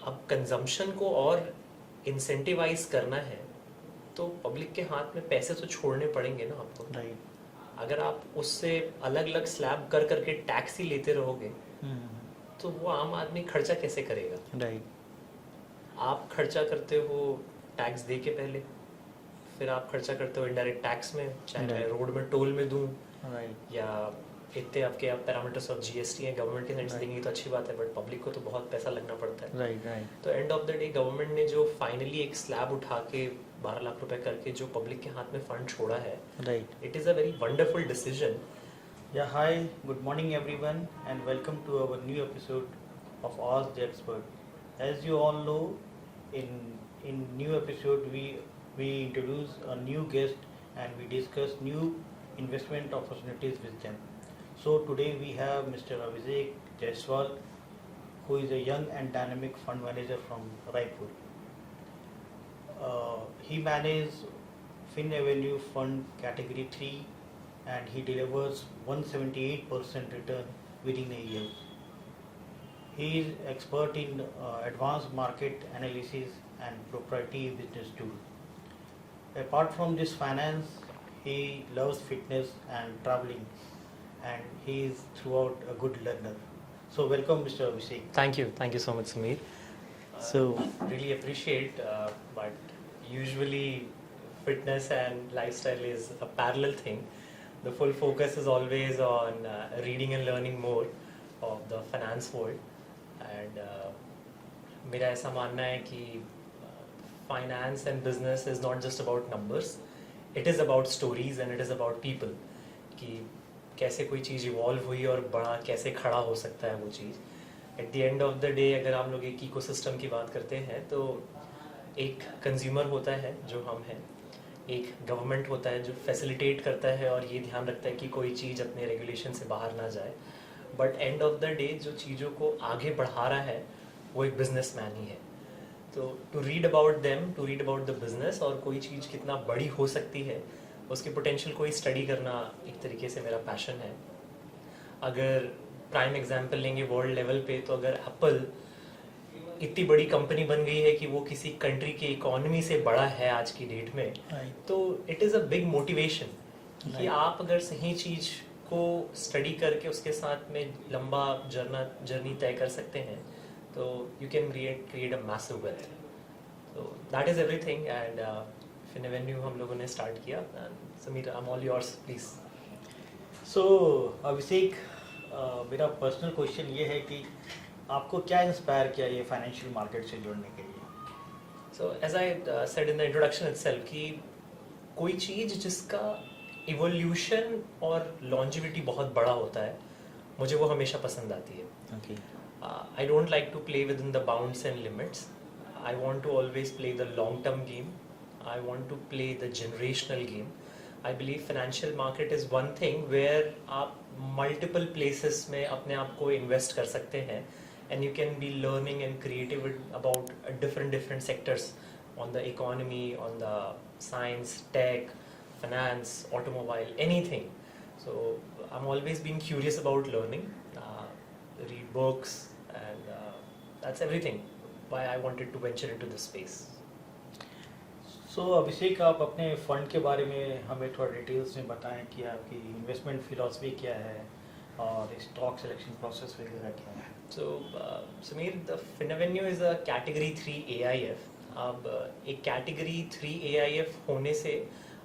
अब कंजम्पशन को और इंसेंटिवाइज करना है तो पब्लिक के हाथ में पैसे तो छोड़ने पड़ेंगे ना आपको। राइट। अगर आप उससे अलग अलग स्लैब कर करके टैक्स ही लेते रहोगे तो वो आम आदमी खर्चा कैसे करेगा। राइट। आप खर्चा करते हो टैक्स दे के पहले, फिर आप खर्चा करते हो इनडायरेक्ट टैक्स में, चाहे मैं Right. रोड में टोल में दूं राइट। या इतने आपके पैरामीटर्स ऑफ जीएसटी हैं गवर्नमेंट के साइड से Right. देंगे तो अच्छी बात है, बट पब्लिक को तो बहुत पैसा लगना पड़ता है। राइट। राइट। तो and of the day government ने जो फाइनली एक स्लैब उठा के 12 लाख रुपए करके जो पब्लिक के हाथ में फंड छोड़ा है, right. It is a very wonderful decision. Yeah, hi, good morning everyone, and welcome to our new episode of Ask the Expert. As you all know, in new episode we introduce a new guest and we discuss new investment opportunities with them. So today we have Mr. Abhishek Jaiswal, who is a young and dynamic fund manager from Raipur. He manages FinAvenue Fund Category 3 and he delivers 178% return within a year. He is expert in advanced market analysis and proprietary business tool. Apart from this finance, he loves fitness and traveling, and he is throughout a good learner. So welcome, Mr. Abhishek. Thank you so much, Sameer. So Really appreciate, but usually fitness and lifestyle is a parallel thing. The full focus is always on reading and learning more of the finance world, and मेरा ऐसा मानना है कि finance and business is not just about numbers, it is about stories and it is about people, कि कैसे कोई चीज़ evolve हुई और बड़ा कैसे खड़ा हो सकता है वो चीज़। At the end of the day अगर हम लोग एक इकोसिस्टम की बात करते हैं तो एक कंज्यूमर होता है जो हम हैं, एक गवर्नमेंट होता है जो फैसिलिटेट करता है और ये ध्यान रखता है कि कोई चीज़ अपने रेगुलेशन से बाहर ना जाए, but and of the day जो चीज़ों को आगे बढ़ा रहा है वो एक बिजनेसमैन ही है। तो to read about them, to read about the business और कोई चीज़ कितना बड़ी हो सकती है उसके पोटेंशियल को ही स्टडी करना एक तरीके से मेरा पैशन है। अगर प्राइम एग्जांपल लेंगे वर्ल्ड लेवल पे, तो अगर एप्पल इतनी बड़ी कंपनी बन गई है कि वो किसी कंट्री की इकोनॉमी से बड़ा है आज की डेट में, तो it is a big motivation कि आप अगर सही चीज़ को स्टडी करके उसके साथ में लंबा जर्नी तय कर सकते हैं तो you can create a massive wealth. तो that is everything, and FinAvenue हम लोगों ने स्टार्ट किया। Sameer, I am all yours, please. So Abhishek, मेरा पर्सनल क्वेश्चन ये है कि आपको क्या इंस्पायर किया ये फाइनेंशियल मार्केट से जुड़ने के लिए? So as I said in the introduction itself कि कोई चीज़ जिसका इवोल्यूशन और लॉन्जिविटी बहुत बड़ा होता है मुझे वो हमेशा पसंद आती है। Okay. I don't like to play within the bounds and limits. I want to always play the long-term game. I want to play the generational game. I believe financial market is one thing where आप multiple places में अपने आप को invest कर सकते हैं, and you can be learning and creative about different sectors on the economy, on the science, tech, finance, automobile, anything. So I'm always been curious about learning, read books, and that's everything why I wanted to venture into this space. So अभिषेक, आप अपने fund के बारे में हमें थोड़ा details में बताएं कि आपकी इन्वेस्टमेंट फिलॉसफी क्या है और स्टॉक सिलेक्शन प्रोसेस वगैरह क्या है? So Sameer, the FinAvenue is a category 3 AIF. अब एक category 3 AIF होने से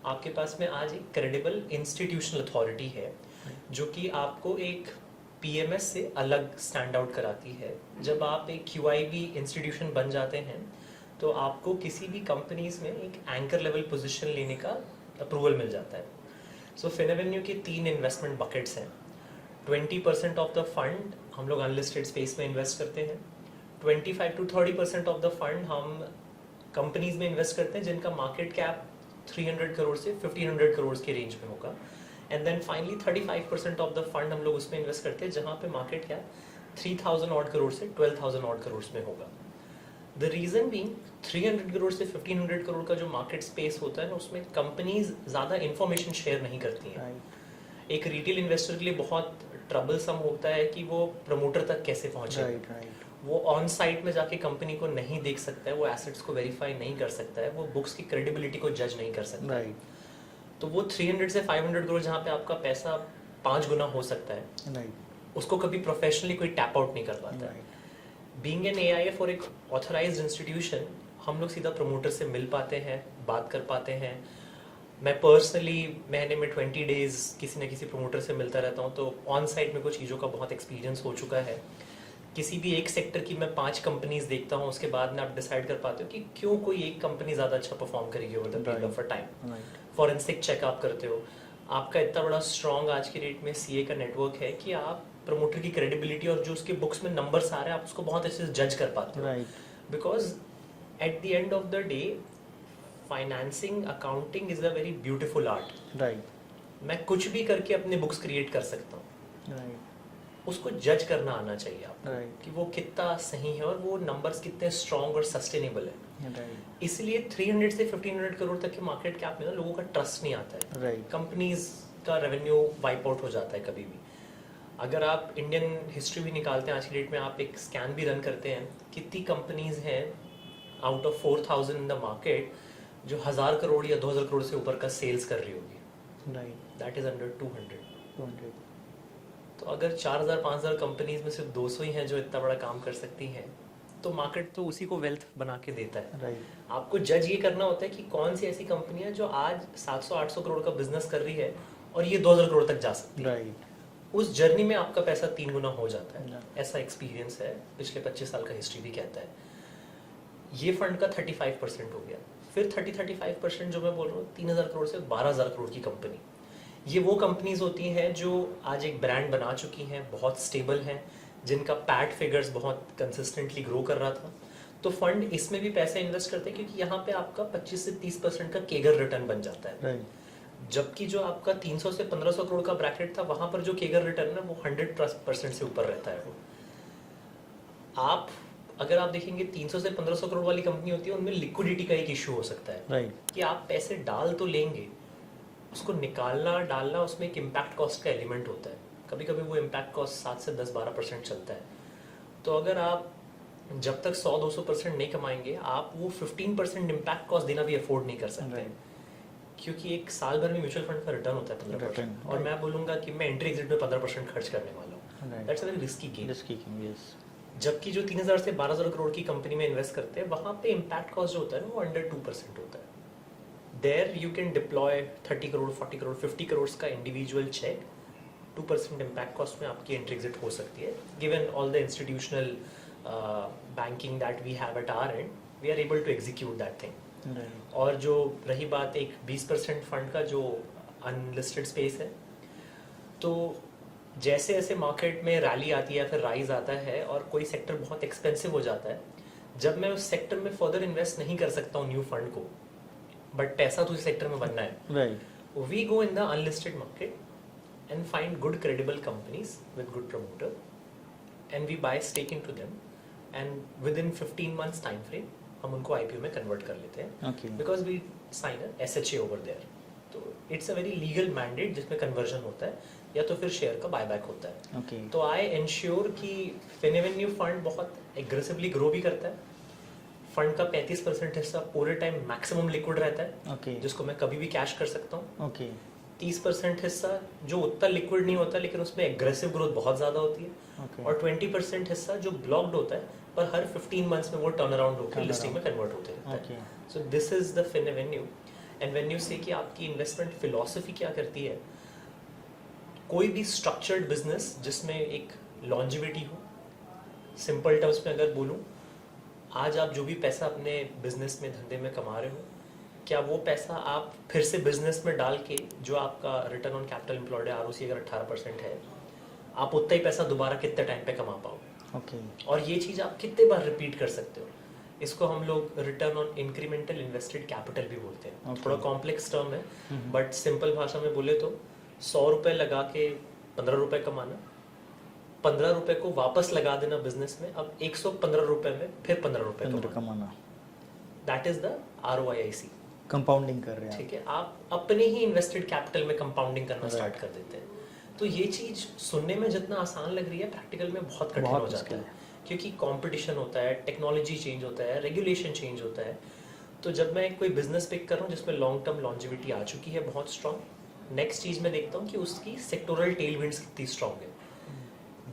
आपके पास में आज एक क्रेडिबल इंस्टीट्यूशनल अथॉरिटी है जो कि आपको एक PMS से अलग स्टैंड आउट कराती है। जब आप एक QIB इंस्टीट्यूशन बन जाते हैं तो आपको किसी भी कंपनीज में एक एंकर लेवल पोजीशन लेने का अप्रूवल मिल जाता है। सो FinAvenue के 3 इन्वेस्टमेंट बकेट्स हैं। 20% ऑफ द फंड हम लोग अनलिस्टेड स्पेस में इन्वेस्ट करते हैं, 25 to 30% ऑफ द फंड हम कंपनीज में इन्वेस्ट करते हैं जिनका मार्केट कैप 300 करोड़ से 1500 करोड़ के रेंज में होगा, and then finally 35% of the fund हम लोग उसमें इन्वेस्ट करते हैं जहाँ पे मार्केट कैप 3000 ऑड करोड़ से 12,000 ऑड करोड़ में होगा। द रीज़न बीइंग 300 करोड़ से 1500 करोड़ का जो मार्केट स्पेस होता है ना, उसमें कंपनीज ज़्यादा इन्फॉर्मेशन शेयर नहीं करती हैं। एक रिटेल इन्वेस्टर के लिए बहुत ट्रबलसम होता है कि वो प्रमोटर तक कैसे पहुँचे। वो ऑन साइट में जाके कंपनी को नहीं देख सकता है, वो एसेट्स को वेरीफाई नहीं कर सकता है, वो बुक्स की क्रेडिबिलिटी को जज नहीं कर सकता है। राइट तो वो 300 से 500 करोड़ जहाँ पे आपका पैसा 5 गुना हो सकता है, राइट उसको कभी प्रोफेशनली कोई टैप आउट नहीं कर पाता है। राइट बीइंग एन एआईएफ और एक ऑथराइज्ड इंस्टीट्यूशन, हम लोग सीधा प्रमोटर से मिल पाते हैं, बात कर पाते हैं। मैं पर्सनली महीने में 20 डेज किसी न किसी प्रमोटर से मिलता रहता हूँ, तो ऑन साइट में कुछ चीज़ों का बहुत एक्सपीरियंस हो चुका है। किसी भी एक सेक्टर की मैं 5 कंपनीज देखता हूँ, उसके बाद में आप डिसाइड कर पाते हो कि क्यों कोई एक कंपनी ज़्यादा अच्छा परफॉर्म करेगी over the period of a time. Right forensic checkup करते हो, आपका इतना बड़ा स्ट्रॉन्ग आज की डेट में सीए का नेटवर्क है कि आप प्रमोटर की क्रेडिबिलिटी और जो उसके बुक्स में नंबर्स आ रहे हैं आप उसको बहुत अच्छे से जज कर पाते हो। Right because at the end of the day financing accounting is a very beautiful art. Right मैं कुछ भी करके अपने बुक्स क्रिएट कर सकता हूँ, राइट उसको जज करना आना चाहिए आपको राइट कि वो कितना सही है और वो नंबर्स कितने स्ट्रॉन्ग और सस्टेनेबल है। राइट इसलिए 300 से 1500 करोड़ तक के मार्केट कैप में ना लोगों का ट्रस्ट नहीं आता है, राइट कंपनीज का रेवेन्यू वाइप आउट हो जाता है कभी भी। अगर आप इंडियन हिस्ट्री भी निकालते हैं आज की डेट में, आप एक स्कैन भी रन करते हैं, कितनी कंपनीज हैं out of 4000 in the market जो 1000 करोड़ या 2000 करोड़ से ऊपर का सेल्स कर रही होगी, राइट दैट इज अंडर 200। 200 तो अगर 4000 5000 कंपनीज में सिर्फ 200 ही हैं जो इतना बड़ा काम कर सकती हैं, तो मार्केट तो उसी को वेल्थ बना के देता है। राइट आपको जज ये करना होता है कि कौन सी ऐसी कंपनियां जो आज 700-800 करोड़ का बिजनेस कर रही है और ये 2000 करोड़ तक जा सकती है। राइट उस जर्नी में आपका पैसा 3 गुना हो जाता है। Yeah. ऐसा एक्सपीरियंस है, पिछले 25 साल का हिस्ट्री भी कहता है। ये फंड का 35% हो गया। फिर 30-35% जो मैं बोल रहा हूँ 3000 करोड़ से 12000 करोड़ की कंपनी, ये वो कंपनीज होती हैं जो आज एक ब्रांड बना चुकी हैं, बहुत स्टेबल हैं, जिनका पैट फिगर्स बहुत कंसिस्टेंटली ग्रो कर रहा था। तो फंड इसमें भी पैसे इन्वेस्ट करते हैं क्योंकि यहाँ पे आपका 25 से 30% का केगर रिटर्न बन जाता है। राइट जबकि जो आपका 300 से 1500 करोड़ का ब्रैकेट था, वहां पर जो केगर रिटर्न है वो 100% से ऊपर रहता है। वो आप अगर आप देखेंगे 300 से 1500 करोड़ वाली कंपनी होती है, उनमें लिक्विडिटी का एक इशू हो सकता है राइट कि आप पैसे डाल तो लेंगे, उसको निकालना डालना उसमें एक इम्पैक्ट कॉस्ट का एलिमेंट होता है। कभी कभी वो इम्पैक्ट कॉस्ट 7 से 10-12% चलता है। तो अगर आप जब तक 100-200% नहीं कमाएंगे, आप वो 15% इम्पैक्ट कॉस्ट देना भी अफोर्ड नहीं कर सकते। Right. क्योंकि एक साल भर में म्यूचुअल फंड का रिटर्न होता है 15%, Return, और right. मैं बोलूंगा कि मैं एंट्री एग्जिट में 15% खर्च करने वाला हूँ। Right that's a very risky game. Risky yes जबकि जो 3000 से 12000 करोड़ की कंपनी में इन्वेस्ट करते हैं, वहां पे इम्पैक्ट कॉस्ट जो होता है वो अंडर 2% होता है। There you can deploy 30 crore 40 crore 50 crore का इंडिविजुअल चेक, 2% इम्पैक्ट कॉस्ट में आपकी एंट्री एग्जिट हो सकती है। Given all the institutional banking that we have at our end, we are able to execute that thing. Right और जो रही बात एक 20% फंड का जो अनलिस्टेड स्पेस है, तो जैसे जैसे मार्केट में रैली आती है फिर राइज आता है और कोई सेक्टर बहुत एक्सपेंसिव हो जाता है, जब मैं उस सेक्टर में फर्दर इन्वेस्ट नहीं कर सकता हूँ न्यू फंड को, बट पैसा तो उस सेक्टर में बनना है, right we go in the unlisted market and find good credible companies with good promoter and we buy stake into them, and within 15 months time frame हम उनको IPO में कन्वर्ट कर लेते हैं, okay because we sign a SHA over there. तो it's a very legal mandate जिसमें conversion होता है या तो फिर शेयर का बायबैक होता है। ओके तो आई इंश्योर कि फिनएवेन्यू फंड बहुत एग्रेसिवली ग्रो भी करता है। फंड का 35% हिस्सा पूरे टाइम मैक्सिमम लिक्विड रहता है, ओके जिसको मैं कभी भी कैश कर सकता हूँ। ओके 30% हिस्सा जो उतना लिक्विड नहीं होता लेकिन उसमें एग्रेसिव ग्रोथ बहुत ज़्यादा होती है, ओके और 20% हिस्सा जो ब्लॉक्ड होता है पर हर 15 months में वो टर्न अराउंड होकर Turn लिस्टिंग में around. कन्वर्ट होते रहता है। Okay so this is the FinAvenue. And when you say कि आपकी इन्वेस्टमेंट फिलॉसफी क्या करती है, कोई भी स्ट्रक्चर्ड बिजनेस जिसमें एक लॉन्जिविटी हो, सिंपल टर्म्स में अगर बोलूं, आज आप जो भी पैसा अपने बिजनेस में धंधे में कमा रहे हो, क्या वो पैसा आप फिर से बिजनेस में डाल के जो आपका रिटर्न ऑन कैपिटल एम्प्लॉयड है आरओसी अगर 18% है, आप उतना ही पैसा दोबारा कितने टाइम पे कमा पाओगे, ओके और ये चीज़ आप कितने बार रिपीट कर सकते हो। इसको हम लोग return on incremental invested capital भी बोलते हैं। Okay. थोड़ा कॉम्प्लेक्स टर्म है, हम्म। बट सिंपल भाषा में बोले तो 100 रुपए लगा के 15 रुपए कमाना, 15 रुपए को वापस लगा देना बिजनेस में, अब 115 रुपए में फिर 15 रुपए कमाना, कमाना that is the ROIC। Compounding कर रहे हैं ठीक है, आप अपने ही इन्वेस्टेड कैपिटल में कंपाउंडिंग करना Right. स्टार्ट कर देते हैं। तो ये चीज सुनने में जितना आसान लग रही है, प्रैक्टिकल में बहुत कठिन बहुत हो जाता मुश्किल है, क्योंकि कंपटीशन होता है, टेक्नोलॉजी चेंज होता है, रेगुलेशन चेंज होता है। तो जब मैं कोई बिजनेस पिक कर रहा हूँ जिसमें लॉन्ग टर्म लॉन्जिविटी आ चुकी है बहुत स्ट्रांग, नेक्स्ट चीज़ मैं देखता हूँ कि उसकी सेक्टोरल टेलविंड्स कितनी स्ट्रांग है,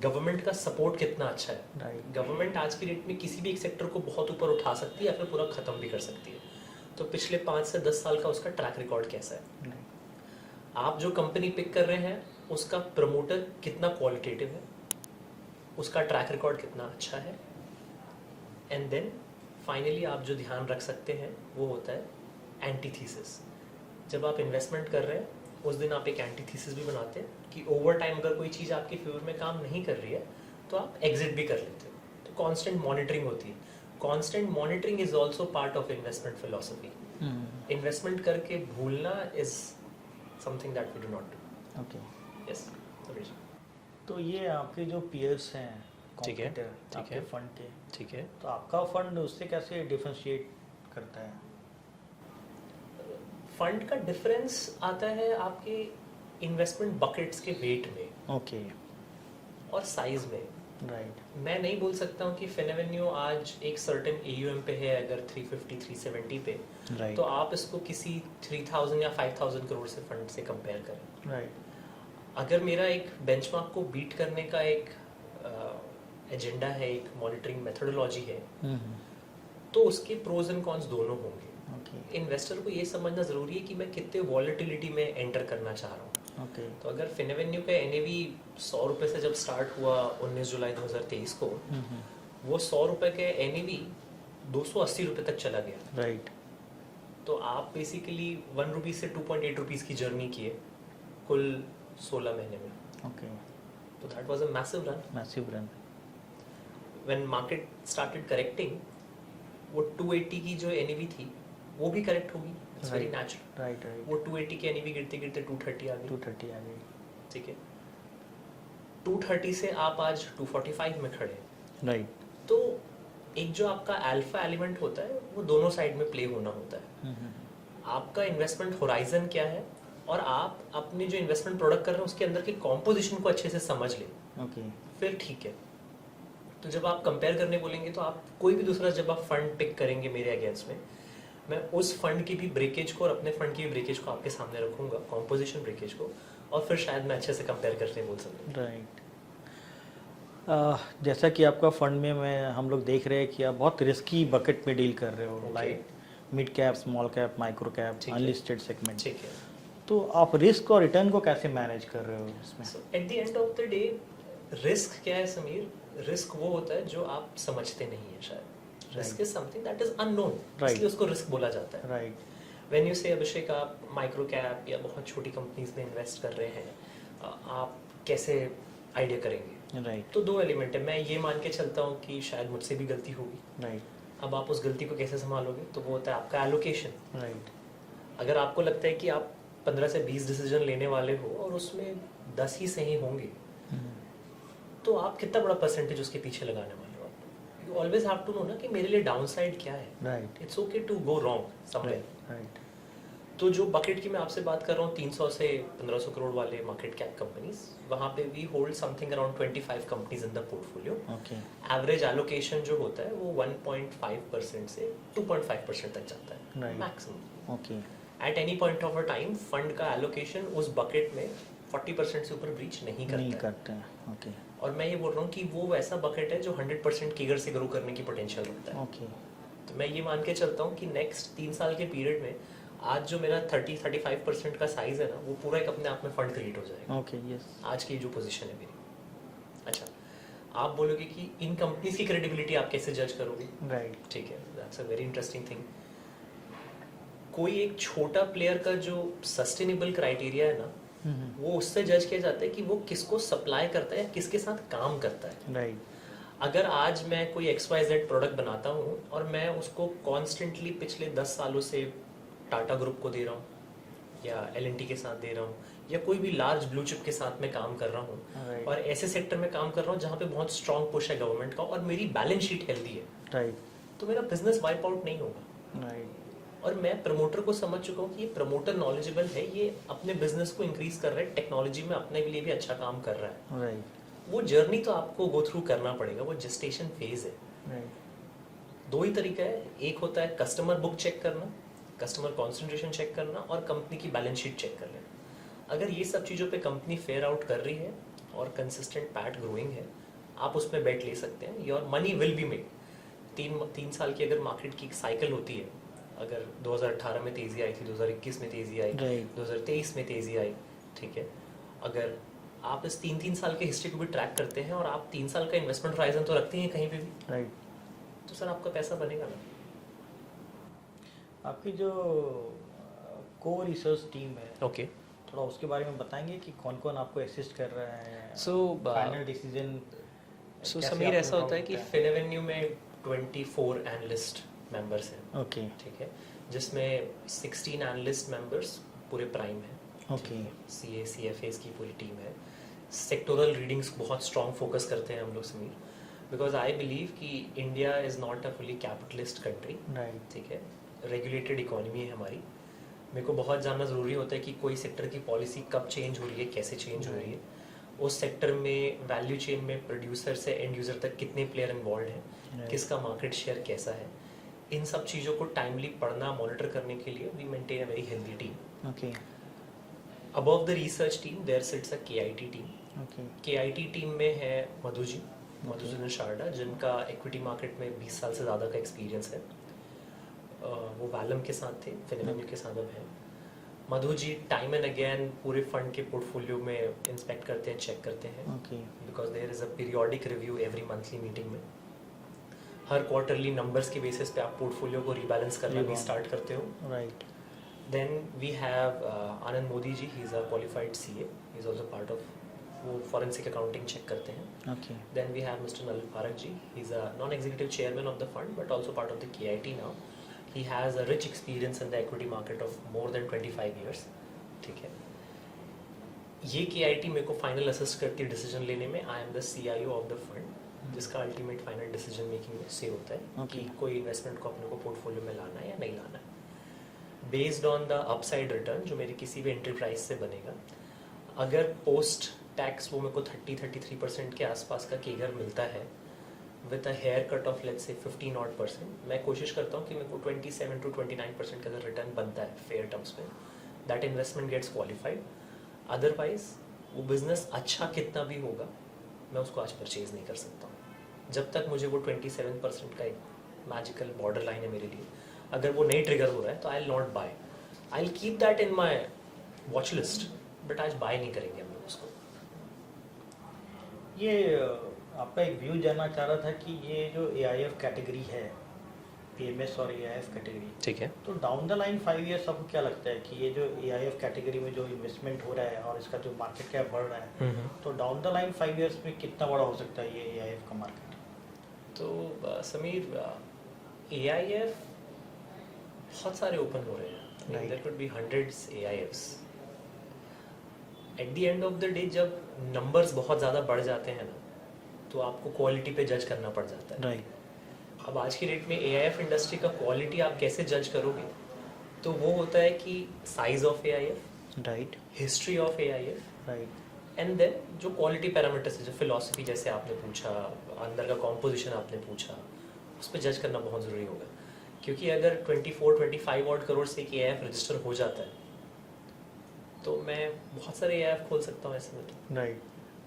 गवर्नमेंट का सपोर्ट कितना अच्छा है। राइट। गवर्नमेंट आज की डेट में किसी भी एक सेक्टर को बहुत ऊपर उठा सकती है या फिर पूरा ख़त्म भी कर सकती है। तो पिछले 5 से 10 साल का उसका ट्रैक रिकॉर्ड कैसा है, आप जो कंपनी पिक कर रहे हैं उसका प्रमोटर कितना क्वालिटेटिव है, उसका ट्रैक रिकॉर्ड कितना अच्छा है, एंड देन फाइनली आप जो ध्यान रख सकते हैं वो होता है एंटीथीसिस। जब आप इन्वेस्टमेंट कर रहे हैं उस दिन आप एक एंटीथीसिस भी बनाते हैं कि ओवर टाइम अगर कोई चीज़ आपके फेवर में काम नहीं कर रही है तो आप एग्जिट भी कर लेते हो। तो कांस्टेंट मॉनिटरिंग होती है। Constant monitoring is also part of investment philosophy. Investment करके भूलना is something that we do not do. Okay. Yes. तो ये आपके जो पीयर्स हैं ठीक है, competitor, ठीक आपके है। फंड के, ठीक है। तो आपका फंड उससे कैसे डिफरेंशिएट करता है? फंड का डिफरेंस आता है आपके इन्वेस्टमेंट बकेट्स के वेट में ओके। और साइज में। राइट। मैं नहीं बोल सकता हूँ कि फिनएवेन्यू आज एक सर्टेन AUM पे है अगर 350 370 पे, राइट। तो आप इसको किसी 3000 या 5000 करोड़ से फंड से कंपेयर करें। राइट। अगर मेरा एक बेंचमार्क को बीट करने का एक एजेंडा है, एक मॉनिटरिंग मेथोडोलॉजी है, तो उसके प्रोज एंड कॉन्स दोनों होंगे। ओके। इन्वेस्टर को ये समझना जरूरी है कि मैं कितने वॉलेटिलिटी में एंटर करना चाह रहा हूँ। ओके। तो अगर फिनएवेन्यू का NAV 100 रुपये से जब स्टार्ट हुआ 19 जुलाई 2023 को, वो 100 रुपये के NAV 280 रुपये तक चला गया। राइट। तो आप बेसिकली 1 रुपी से 2.8 रुपीज़ की जर्नी किए कुल 16 महीने में। ओके। तो that was a massive run. Massive run. When market started correcting, वो 280 की जो NAV थी वो भी करेक्ट होगी, it's very Right. Natural. Right. Right. वो 280 के NAV गिरते गिरते 230 आ गई। 230 आ गई। ठीक है, 230 से आप आज 245 में खड़े हैं। राइट। तो एक जो आपका अल्फा एलिमेंट होता है वो दोनों साइड में प्ले होना होता है। आपका इन्वेस्टमेंट होराइजन क्या है और आप अपने जो इन्वेस्टमेंट प्रोडक्ट कर रहे हैं उसके अंदर की कॉम्पोजिशन को अच्छे से समझ लें, ओके। फिर ठीक है। तो जब आप कंपेयर करने बोलेंगे तो आप कोई भी दूसरा जब आप फंड पिक करेंगे मेरे अगेंस्ट में, मैं उस फंड की भी ब्रेकेज को और अपने फंड की भी ब्रेकेज को आपके सामने रखूंगा, कॉम्पोजिशन ब्रेकेज को, और फिर शायद मैं अच्छे से कंपेयर करके बोल सकूँ। राइट। जैसा कि आपका फंड में हम लोग देख रहे हैं कि आप बहुत रिस्की बकेट में डील कर रहे हो, Okay. Like mid cap, small cap, micro cap, ठीक है। Unlisted segment. ठीक है। तो आप रिस्क और रिटर्न को कैसे मैनेज कर रहे हो इसमें? Eight the end of the day risk क्या है समीर? रिस्क वो होता है जो आप समझते नहीं है शायद। Risk is something that is unknown, इसलिए उसको रिस्क बोला जाता है। राइट। व्हेन यू से अभिषेक आप माइक्रो कैप या बहुत छोटी कंपनीज में इन्वेस्ट कर रहे हैं, आप कैसे आइडिया करेंगे? राइट। तो 2 एलिमेंट है। मैं ये मान के चलता हूँ कि शायद मुझसे भी गलती होगी। राइट। अब आप उस गलती को कैसे संभालोगे? तो वो होता है आपका एलोकेशन। राइट। अगर आपको लगता है कि आप 15 से 20 डिसीजन लेने वाले हो और उसमें 10 ही सही होंगे, तो आप कितना बड़ा परसेंटेज उसके पीछे लगाने वाले हो? You always have to know ना कि मेरे लिए डाउनसाइड क्या है। Right. It's okay to go wrong somewhere. Right. तो जो बकेट की मैं आपसे बात कर रहा हूँ 300 से 1500 करोड़ वाले मार्केट कैप कंपनीज, वहाँ पे we hold something around 25 companies in the portfolio. Okay. Average allocation जो होता है वो 1.5% से 2.5% तक जाता है Right. Maximum. Okay. At any point of a time fund का एलोकेशन उस बकेट में 40% से ऊपर ब्रीच नहीं नहीं करता है। करते हैं। ओके। और मैं ये बोल रहा हूँ कि वो वैसा बकेट है जो 100% कीगर से ग्रो करने की पोटेंशियल रखता है। ओके। तो मैं ये मान के चलता हूँ कि नेक्स्ट 3 साल के पीरियड में आज जो मेरा 30-35% का साइज है ना, वो पूरा एक अपने आप में फंड क्रिएट हो जाएगा। ओके। यस। आज की जो पोजीशन है मेरी। अच्छा, आप बोलोगे कि इन कंपनीज की क्रेडिबिलिटी आप कैसे जज करोगे? राइट। ठीक है, that's a very interesting thing. कोई एक छोटा प्लेयर का जो सस्टेनेबल क्राइटेरिया है ना, वो उससे जज किया जाता है कि वो किसको सप्लाई करता है या किसके साथ काम करता है। राइट। अगर आज मैं कोई XYZ प्रोडक्ट बनाता हूँ और मैं उसको कॉन्स्टेंटली पिछले 10 सालों से टाटा ग्रुप को दे रहा हूँ या L&T के साथ दे रहा हूँ या कोई भी लार्ज ब्लू चिप के साथ में काम कर रहा हूँ, Right. और ऐसे सेक्टर में काम कर रहा हूँ जहाँ पे बहुत स्ट्रॉन्ग पुश है गवर्नमेंट का और मेरी बैलेंस शीट हेल्दी है, राइट। तो मेरा बिजनेस वाइप आउट नहीं होगा। राइट। और मैं प्रमोटर को समझ चुका हूँ कि ये प्रमोटर नॉलेजेबल है, ये अपने बिजनेस को इंक्रीज कर रहा है, टेक्नोलॉजी में अपने लिए भी अच्छा काम कर रहा है। राइट। वो जर्नी तो आपको गो थ्रू करना पड़ेगा, वो जेस्टेशन फेज है। राइट। दो ही तरीका है, एक होता है कस्टमर बुक चेक करना, कस्टमर कॉन्सेंट्रेशन चेक करना, और कंपनी की बैलेंस शीट चेक कर लेना। अगर ये सब चीज़ों पे कंपनी फेयर आउट कर रही है और कंसिस्टेंट पैट ग्रोइंग है, आप उसमें बेट ले सकते हैं, your money will be made. तीन साल की अगर मार्केट की साइकिल होती है, अगर 2018 में तेज़ी आई थी, 2021 में तेज़ी आई, Right. 2023 में तेज़ी आई, ठीक है, अगर आप इस 3 साल के हिस्ट्री को भी ट्रैक करते हैं और आप 3 साल का इन्वेस्टमेंट होराइजन तो रखते हैं कहीं पे भी, राइट। तो सर आपका पैसा बनेगा ना। आपकी जो को रिसर्च टीम है, ओके, थोड़ा उसके बारे में बताएंगे कि कौन कौन आपको असिस्ट कर रहा है, सो फाइनल डिसीजन। सो समीर, ऐसा होता है कि फिनएवेन्यू में 24 एनालिस्ट मेंबर्स हैं, ओके ठीक है, जिसमें 16 एनालिस्ट मेंबर्स पूरे प्राइम हैं, ओके सीए सीएफएस की पूरी टीम है। सेक्टोरल रीडिंग्स बहुत स्ट्रॉन्ग फोकस करते हैं हम लोग समीर, बिकॉज आई बिलीव कि India is not a fully capitalist country, right. ठीक है, रेगुलेटेड इकोनॉमी है हमारी। मेरे को बहुत जानना ज़रूरी होता है कि कोई सेक्टर की पॉलिसी कब चेंज हो रही है, कैसे चेंज हो रही है, उस सेक्टर में वैल्यू चेन में प्रोड्यूसर से एंड यूज़र तक कितने प्लेयर इन्वॉल्व हैं, Right. किसका मार्केट शेयर कैसा है। इन सब चीज़ों को टाइमली पढ़ना, मॉनिटर करने के लिए we maintain a very healthy team. Okay above the research team there sits a KIT team. Okay KIT team में है मधुसूदन शारदा, जिनका इक्विटी मार्केट में 20 साल से ज़्यादा का एक्सपीरियंस है। वो वैलम के साथ थे, फिनएवेन्यू के साथ अब हैं। Madhu ji time and again पूरे फंड के पोर्टफोलियो में इंस्पेक्ट करते हैं, चेक करते हैं, okay because there is a periodic review every monthly meeting में। हर क्वार्टरली नंबर्स के बेसिस पे आप पोर्टफोलियो को रीबैलेंस करना भी स्टार्ट करते हो। Right. Then we have Anand Modi ji, he is a qualified CA, he is also part of, वो फॉरेंसिक अकाउंटिंग चेक करते हैं। Okay Then we have Mr. Nalin Parak ji. He's a non-executive chairman of the fund, but also part of the KIT now. He has a rich experience in the equity market of more than 25 years. ठीक है, ये KIT मेरे को final assist करती है decision लेने में। I am the CIO of the fund, जिसका अल्टीमेट फाइनल डिसीजन मेकिंग में से होता है कि कोई इन्वेस्टमेंट को अपने को पोर्टफोलियो में लाना है या नहीं लाना है, based on the upside return जो मेरी किसी भी एंटरप्राइज से बनेगा। अगर पोस्ट टैक्स वो मेरे को 30-33% के आसपास का केगर मिलता है with a haircut of let's say 15% मैं कोशिश करता हूँ कि मेरे को 27 to 29% का अगर रिटर्न बनता है फेयर टर्म्स में, that investment gets qualified. Otherwise वो बिजनेस अच्छा कितना भी होगा, मैं उसको आज परचेज नहीं कर सकता हूँ जब तक मुझे वो 27% का एक मैजिकल बॉर्डर लाइन है मेरे लिए। अगर वो नहीं ट्रिगर हो रहा है तो I will not buy, I will keep that in my watch list, but आज बाय नहीं करेंगे हम लोग उसको। ये आपका एक व्यू जानना चाह रहा था कि ये जो AIF कैटेगरी है, PMS और AIF कैटेगरी, ठीक है, तो डाउन द लाइन 5 ईयर्स आपको क्या लगता है कि ये जो AIF कैटेगरी में जो इन्वेस्टमेंट हो रहा है और इसका जो मार्केट कैप बढ़ रहा है, तो डाउन द लाइन 5 ईयर्स में कितना बड़ा हो सकता है ये AIF का मार्केट? तो समीर, AIF बहुत सारे ओपन हो रहे हैं, Right. There could be hundreds AIFs। At the end of the day जब नंबर्स बहुत ज़्यादा बढ़ जाते हैं ना, तो आपको क्वालिटी पे जज करना पड़ जाता है। राइट अब आज की डेट में AIF इंडस्ट्री का क्वालिटी आप कैसे जज करोगे, तो वो होता है कि size of AIF, right history of AIF, right and then जो क्वालिटी पैरामीटर्स है, जो फिलॉसफी जैसे आपने पूछा, अंदर का कॉम्पोजिशन आपने पूछा, उस पर जज करना बहुत ज़रूरी होगा। क्योंकि अगर 24-25 ऑड करोड़ से एक AIF रजिस्टर हो जाता है तो मैं बहुत सारे AIF खोल सकता हूँ ऐसे में तो, राइट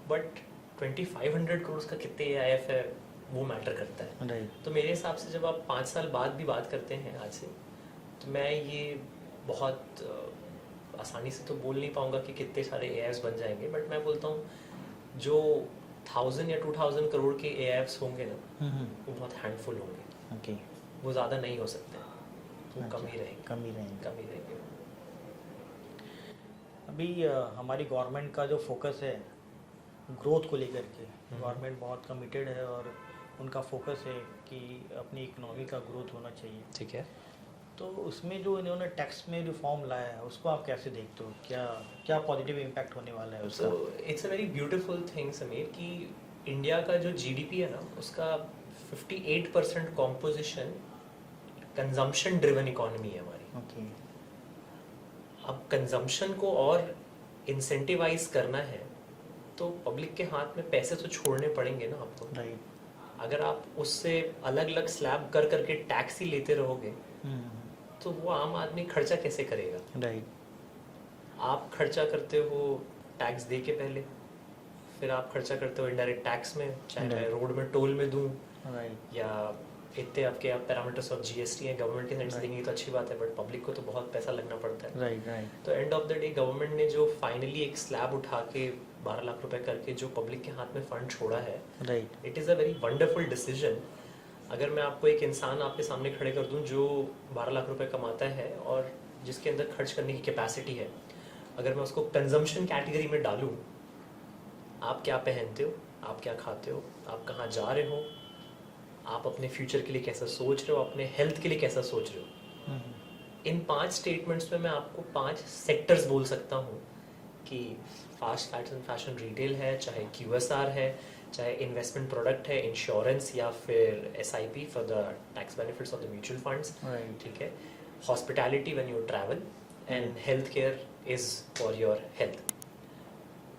बट 2500 करोड़ का कितने AIF है वो मैटर करता है। राइट तो मेरे हिसाब से जब आप 5 साल बाद भी बात करते हैं आज से, तो मैं ये बहुत आसानी से तो बोल नहीं पाऊंगा कि कितने सारे AIFs बन जाएंगे, बट मैं बोलता हूँ जो 1000 या 2000 करोड़ के AIFs होंगे ना, वो बहुत हैंडफुल होंगे, ओके वो ज़्यादा नहीं हो सकते, वो कम ही रहेंगे, कम ही रहेंगे। कम ही रहेंगे। अभी हमारी गवर्नमेंट का जो फोकस है ग्रोथ को लेकर के, गवर्नमेंट बहुत कमिटेड है और उनका फोकस है कि अपनी इकोनॉमी का ग्रोथ होना चाहिए। ठीक है, तो उसमें जो इन्होंने टैक्स में रिफॉर्म लाया है उसको आप कैसे देखते हो, क्या क्या पॉजिटिव इम्पैक्ट होने वाला है उसका? So it's a very beautiful thing Sameer कि इंडिया का जो GDP है ना, उसका 58% कॉम्पोजिशन कंजम्पशन ड्रिवन इकोनॉमी है हमारी। ओके अब कंजम्पशन को और इंसेंटिवाइज करना है तो पब्लिक के हाथ में पैसे तो छोड़ने पड़ेंगे ना आपको। राइट। अगर आप उससे अलग अलग स्लैब कर करके टैक्स ही लेते रहोगे तो वो आम आदमी खर्चा कैसे करेगा? राइट। आप खर्चा करते हो टैक्स दे के पहले, फिर आप खर्चा करते हो इनडायरेक्ट टैक्स में, चाहे मैं रोड में टोल में दूं राइट। या इतने आपके आप पैरामीटर्स ऑफ जीएसटी हैं गवर्नमेंट के साइड से देंगे तो अच्छी बात है, बट पब्लिक को तो बहुत पैसा लगना पड़ता है। राइट। राइट। तो and of the day government ने जो फाइनली एक स्लैब उठा के 12 लाख रुपए करके जो पब्लिक के हाथ में फंड छोड़ा है, right. It is a very wonderful decision. अगर मैं आपको एक इंसान आपके सामने खड़े कर दूं जो 12 लाख रुपए कमाता है और जिसके अंदर खर्च करने की कैपेसिटी है, अगर मैं उसको कंजम्पशन कैटेगरी में डालूं, आप क्या पहनते हो, आप क्या खाते हो, आप कहाँ जा रहे हो, आप अपने फ्यूचर के लिए कैसा सोच रहे हो, अपने हेल्थ के लिए कैसा सोच रहे हो, इन 5 स्टेटमेंट्स में मैं आपको 5 सेक्टर्स बोल सकता हूँ कि फास्ट फैशन रिटेल है, चाहे QSR है, चाहे इन्वेस्टमेंट प्रोडक्ट है, इंश्योरेंस या फिर SIP for the tax benefits of the mutual funds, ठीक है, hospitality when you travel and health care is for your health.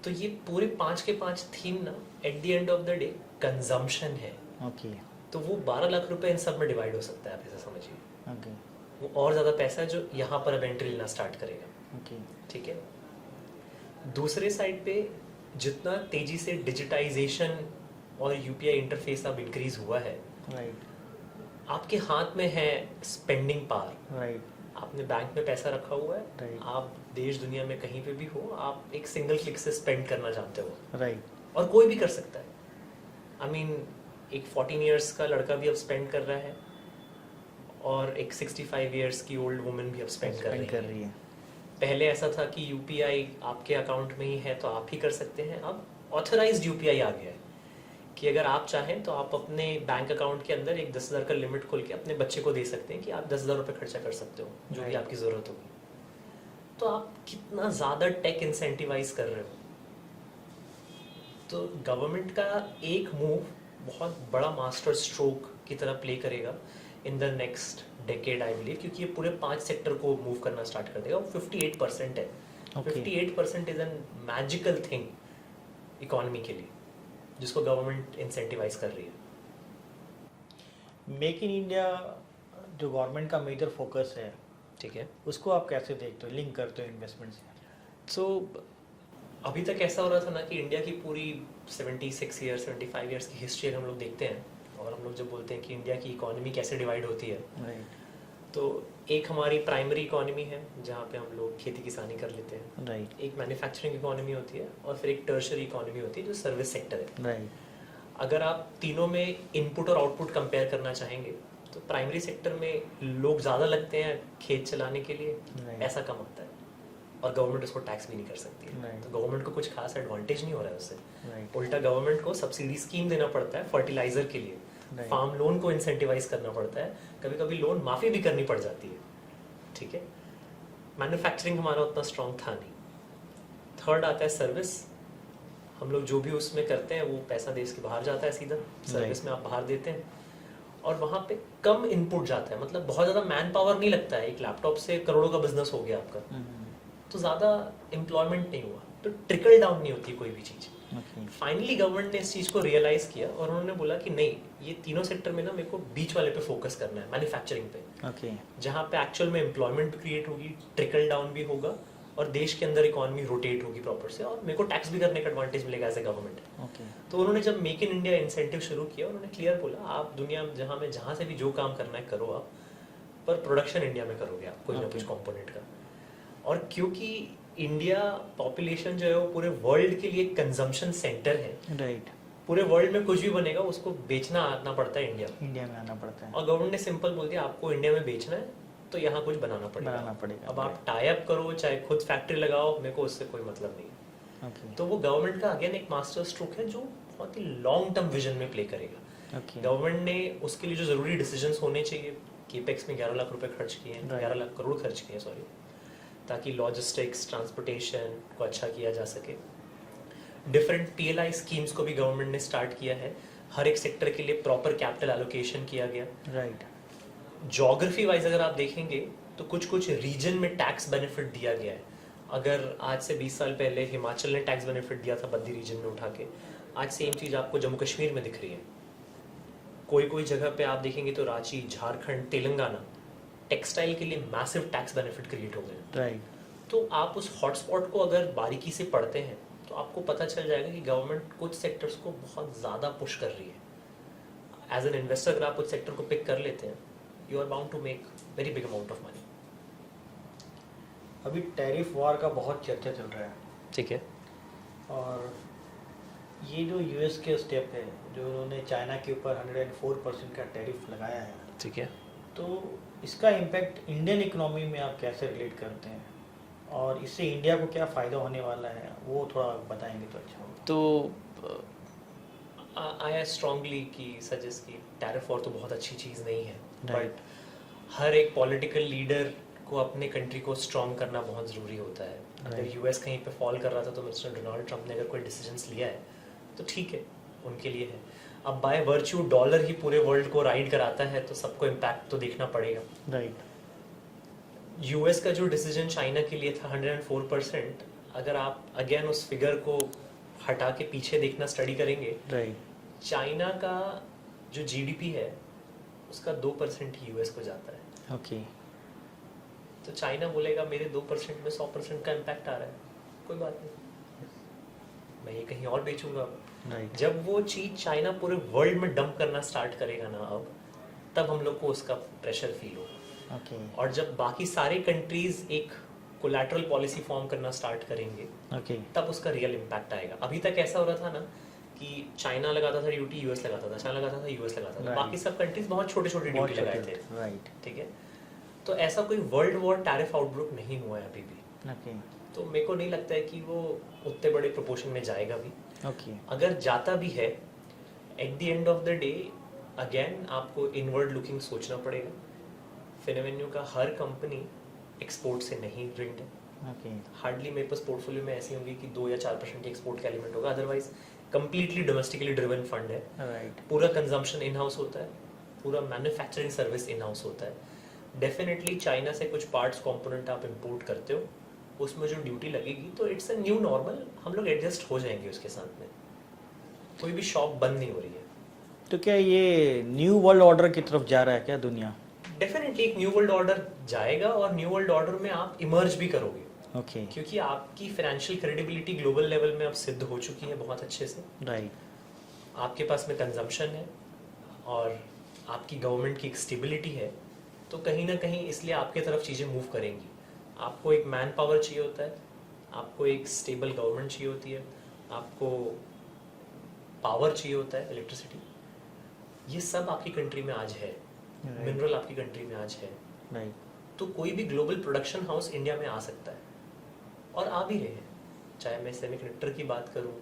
तो ये पूरे 5 के 5 थीम ना eight the end of the day consumption है। ओके। तो वो 12 लाख रुपए इन सब में डिवाइड हो सकता है, आप ऐसा समझिए। ओके। वो और ज़्यादा पैसा है जो यहाँ पर अब एंट्री लेना स्टार्ट करेगा। ओके। ठीक है। दूसरे साइड पे जितना तेजी से डिजिटाइजेशन और UPI इंटरफेस अब इंक्रीज हुआ है, राइट। आपके हाथ में है स्पेंडिंग पावर। राइट। आपने बैंक में पैसा रखा हुआ है, Right. आप देश दुनिया में कहीं पे भी हो, आप एक सिंगल क्लिक से स्पेंड करना जानते हो, राइट। और कोई भी कर सकता है। आई मीन एक 14 इयर्स का लड़का भी अब स्पेंड कर रहा है और एक 65 इयर्स की ओल्ड वुमेन भी अब स्पेंड कर रही है। पहले ऐसा था कि UPI आपके अकाउंट में ही है तो आप ही कर सकते हैं। अब ऑथराइज्ड UPI आ गया है कि अगर आप चाहें तो आप अपने बैंक अकाउंट के अंदर एक 10,000 का लिमिट खोल के अपने बच्चे को दे सकते हैं कि आप 10,000 रुपये खर्चा कर सकते हो जो भी आपकी ज़रूरत होगी। तो आप कितना ज़्यादा टेक इंसेंटिवाइज कर रहे हो। तो गवर्नमेंट का एक मूव बहुत बड़ा मास्टर स्ट्रोक की तरह प्ले करेगा in the next decade I believe, क्योंकि ये पूरे 5 सेक्टर को मूव करना स्टार्ट कर देगा। वो 58% है। 58% is an magical thing economy के लिए, जिसको गवर्नमेंट इंसेंटिवाइज कर रही है। मेक इन इंडिया जो गवर्नमेंट का मेजर फोकस है, ठीक है, उसको आप कैसे देखते हो, लिंक करते हो इन्वेस्टमेंट से? सो अभी तक ऐसा हो रहा था ना कि इंडिया की पूरी 76 ईयर्स 75 ईयर्स की हिस्ट्री हम लोग देखते हैं और हम लोग जब बोलते हैं कि इंडिया की इकोनॉमी कैसे डिवाइड होती है, राइट। तो एक हमारी प्राइमरी इकोनॉमी है जहाँ पे हम लोग खेती किसानी कर लेते हैं, राइट। एक मैन्युफैक्चरिंग इकोनॉमी होती है और फिर एक टर्शरी इकोनॉमी होती है जो सर्विस सेक्टर है। राइट। अगर आप तीनों में इनपुट और आउटपुट कंपेयर करना चाहेंगे तो प्राइमरी सेक्टर में लोग ज़्यादा लगते हैं खेत चलाने के लिए, पैसा कम आता है और गवर्नमेंट उसको टैक्स भी नहीं कर सकती है। तो गवर्नमेंट को कुछ खास एडवांटेज नहीं हो रहा है उससे। उल्टा गवर्नमेंट को सब्सिडी स्कीम देना पड़ता है फर्टिलाइजर के लिए, फार्म लोन को इंसेंटिवाइज करना पड़ता है, कभी कभी लोन माफ़ी भी करनी पड़ जाती है। ठीक है, मैन्युफैक्चरिंग हमारा उतना स्ट्रॉन्ग था नहीं। थर्ड आता है सर्विस। हम लोग जो भी उसमें करते हैं वो पैसा देश के बाहर जाता है सीधा, सर्विस में आप बाहर देते हैं और वहाँ पे कम इनपुट जाता है, मतलब बहुत ज़्यादा मैन पावर नहीं लगता है। एक लैपटॉप से करोड़ों का बिजनेस हो गया आपका, तो ज़्यादा एम्प्लॉयमेंट नहीं हुआ, तो ट्रिकल डाउन नहीं होती कोई भी चीज़। फाइनली गवर्नमेंट ने इस चीज़ को रियलाइज़ किया और उन्होंने बोला कि नहीं, ये तीनों सेक्टर में ना मेरे को बीच वाले पे फोकस करना है, मैन्युफैक्चरिंग पे, जहाँ पे एक्चुअल में एम्प्लॉयमेंट क्रिएट होगी, ट्रिकल डाउन भी होगा और देश के अंदर इकोनॉमी रोटेट होगी प्रॉपर से, और मेरे को टैक्स भी करने का एडवांटेज मिलेगा एज ए गवर्नमेंट। तो उन्होंने जब मेक इन इंडिया इंसेंटिव शुरू किया, उन्होंने क्लियर बोला आप दुनिया में जहाँ से भी जो काम करना है करो आप, पर प्रोडक्शन इंडिया में करोगे आप कोई ना कुछ कॉम्पोनेंट का। और क्योंकि इंडिया पॉपुलेशन जो है वो पूरे वर्ल्ड के लिए कंजम्पशन सेंटर है, राइट। पूरे वर्ल्ड में कुछ भी बनेगा उसको बेचना आना पड़ता है इंडिया में आना पड़ता है, और गवर्नमेंट ने सिंपल बोल दिया आपको इंडिया में बेचना है तो यहाँ कुछ बनाना पड़ेगा। अब आप टाई अप करो चाहे खुद फैक्ट्री लगाओ, मेरे को उससे कोई मतलब नहीं। तो वो गवर्नमेंट का अगेन एक मास्टर स्ट्रोक है जो बहुत ही लॉन्ग टर्म विजन में प्ले करेगा। गवर्नमेंट ने उसके लिए जो जरूरी डिसीजंस होने चाहिए, केपेक्स में 11 लाख रुपए खर्च किए हैं, 11 लाख करोड़ खर्च किए हैं सॉरी, ताकि लॉजिस्टिक्स ट्रांसपोर्टेशन को अच्छा किया जा सके। डिफरेंट PLI स्कीम्स को भी गवर्नमेंट ने स्टार्ट किया है, हर एक सेक्टर के लिए प्रॉपर कैपिटल एलोकेशन किया गया। राइट। ज्योग्राफी वाइज अगर आप देखेंगे तो कुछ कुछ रीजन में टैक्स बेनिफिट दिया गया है। अगर आज से 20 साल पहले हिमाचल ने टैक्स बेनिफिट दिया था बद्दी रीजन में उठा के, आज सेम चीज़ आपको जम्मू कश्मीर में दिख रही है। कोई कोई जगह पे आप देखेंगे तो रांची, झारखंड, तेलंगाना टेक्सटाइल के लिए मैसिव टैक्स बेनिफिट क्रिएट हो गए। राइट। तो आप उस हॉटस्पॉट को अगर बारीकी से पढ़ते हैं तो आपको पता चल जाएगा कि गवर्नमेंट कुछ सेक्टर्स को बहुत ज़्यादा पुश कर रही है। एज एन इन्वेस्टर अगर आप उस सेक्टर को पिक कर लेते हैं, you are bound to make very big amount of money. अभी टैरिफ वार का बहुत चर्चा चल रहा है, ठीक है। और ये जो यूएस के स्टेप है, जो उन्होंने चाइना के ऊपर 104% का टैरिफ लगाया है, ठीक है। तो इसका इम्पैक्ट इंडियन इकोनॉमी में आप कैसे रिलेट करते हैं, और इससे इंडिया को क्या फ़ायदा होने वाला है, वो थोड़ा बताएंगे तो अच्छा होगा। तो आई स्ट्रांगली की सजेस्ट की टैरिफ वॉर तो बहुत अच्छी चीज़ नहीं है, Right. बट हर एक पॉलिटिकल लीडर को अपने कंट्री को स्ट्रॉन्ग करना बहुत ज़रूरी होता है। अगर Right. यूएस कहीं पे फॉल कर रहा था तो मिस्टर डोनाल्ड ट्रंप ने अगर कोई डिसीजंस लिया है तो ठीक है, उनके लिए है। अब बाय वर्च्यू डॉलर ही पूरे वर्ल्ड को राइड कराता है तो सबको इम्पैक्ट तो देखना पड़ेगा। राइट। यूएस का जो डिसीजन चाइना के लिए था 104%, अगर आप अगेन उस फिगर को हटा के पीछे देखना स्टडी करेंगे, राइट। चाइना का जो जीडीपी है उसका 2% ही यूएस को जाता है। ओके। तो चाइना बोलेगा मेरे 2% में 100% का इम्पैक्ट आ रहा है, कोई बात नहीं, मैं ये कहीं और बेचूंगा। राइट। जब वो चीज चाइना पूरे वर्ल्ड में डंप करना स्टार्ट करेगा ना, अब तब हम लोग को उसका प्रेशर फील होगा। ओके। और जब बाकी सारे कंट्रीज एक कोलैटरल पॉलिसी फॉर्म करना स्टार्ट करेंगे, ओके। तब उसका रियल इम्पैक्ट आएगा। अभी तक ऐसा हो रहा था ना कि चाइना लगाता था ड्यूटी, यूएस लगाता था, चाइना लगाता था, यूएस लगाता था, Right. बाकी सब कंट्रीज बहुत छोटे छोटे ड्यूटी लगाए थे। राइट। ठीक है, तो ऐसा कोई वर्ल्ड वॉर टैरिफ आउटब्रेक नहीं हुआ है अभी भी। ओके। तो मेरे को नहीं लगता है कि वो उतने बड़े प्रोपोर्शन में जाएगा भी। ओके। अगर जाता भी है, eight the end of the day again आपको इनवर्ड लुकिंग सोचना पड़ेगा। फिनोवेन्यू का हर कंपनी एक्सपोर्ट से नहीं लिंक्ड है। ओके। हार्डली मेरे पास पोर्टफोलियो में ऐसी होंगी कि 2 या 4% एक्सपोर्ट का एलिमेंट होगा, otherwise completely domestically driven fund है। राइट। पूरा कंजम्पशन इन हाउस होता है, पूरा मैन्युफैक्चरिंग सर्विस इन हाउस होता है। डेफिनेटली चाइना से कुछ पार्ट्स कंपोनेंट आप इंपोर्ट करते हो, उसमें जो ड्यूटी लगेगी तो इट्स अ न्यू नॉर्मल, हम लोग एडजस्ट हो जाएंगे उसके साथ में। कोई भी शॉप बंद नहीं हो रही है। तो क्या ये न्यू वर्ल्ड ऑर्डर की तरफ जा रहा है क्या दुनिया? डेफिनेटली एक न्यू वर्ल्ड ऑर्डर जाएगा, और न्यू वर्ल्ड ऑर्डर में आप इमर्ज भी करोगे। ओके। क्योंकि आपकी फाइनेंशियल क्रेडिबिलिटी ग्लोबल लेवल में अब सिद्ध हो चुकी है बहुत अच्छे से। राइट। आपके पास में कंजम्पशन है और आपकी गवर्नमेंट की एक स्टेबिलिटी है, तो कहीं ना कहीं इसलिए आपके तरफ चीज़ें मूव करेंगी। आपको एक मैन पावर चाहिए होता है, आपको एक स्टेबल गवर्नमेंट चाहिए होती है, आपको पावर चाहिए होता है, इलेक्ट्रिसिटी। ये सब आपकी कंट्री में आज है, मिनरल आपकी कंट्री में आज है। राइट। तो कोई भी ग्लोबल प्रोडक्शन हाउस इंडिया में आ सकता है, और आ भी रहे हैं। चाहे मैं सेमीकंडक्टर की बात करूं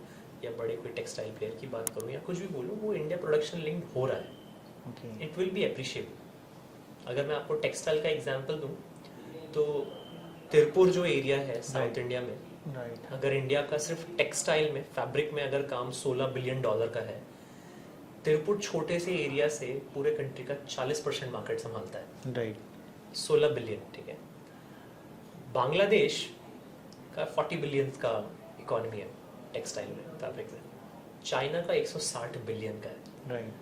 या बड़े कोई टेक्सटाइल प्लेयर की बात करूं या कुछ भी बोलूं, वो इंडिया प्रोडक्शन लिंक्ड हो रहा है। Okay. It will be appreciable. अगर मैं आपको टेक्सटाइल का एग्जांपल दूं तो तिरुपुर जो एरिया है साउथ Right. इंडिया में, राइट। अगर इंडिया का सिर्फ टेक्सटाइल में, फैब्रिक में अगर काम $16 बिलियन का है, तिरुपुर छोटे से एरिया से पूरे कंट्री का 40% मार्केट संभालता है। राइट। 16 बिलियन, ठीक है। बांग्लादेश का 40 बिलियन का इकोनॉमी है टेक्सटाइल में, फैब्रिक में। चाइना का 160 बिलियन का है। राइट।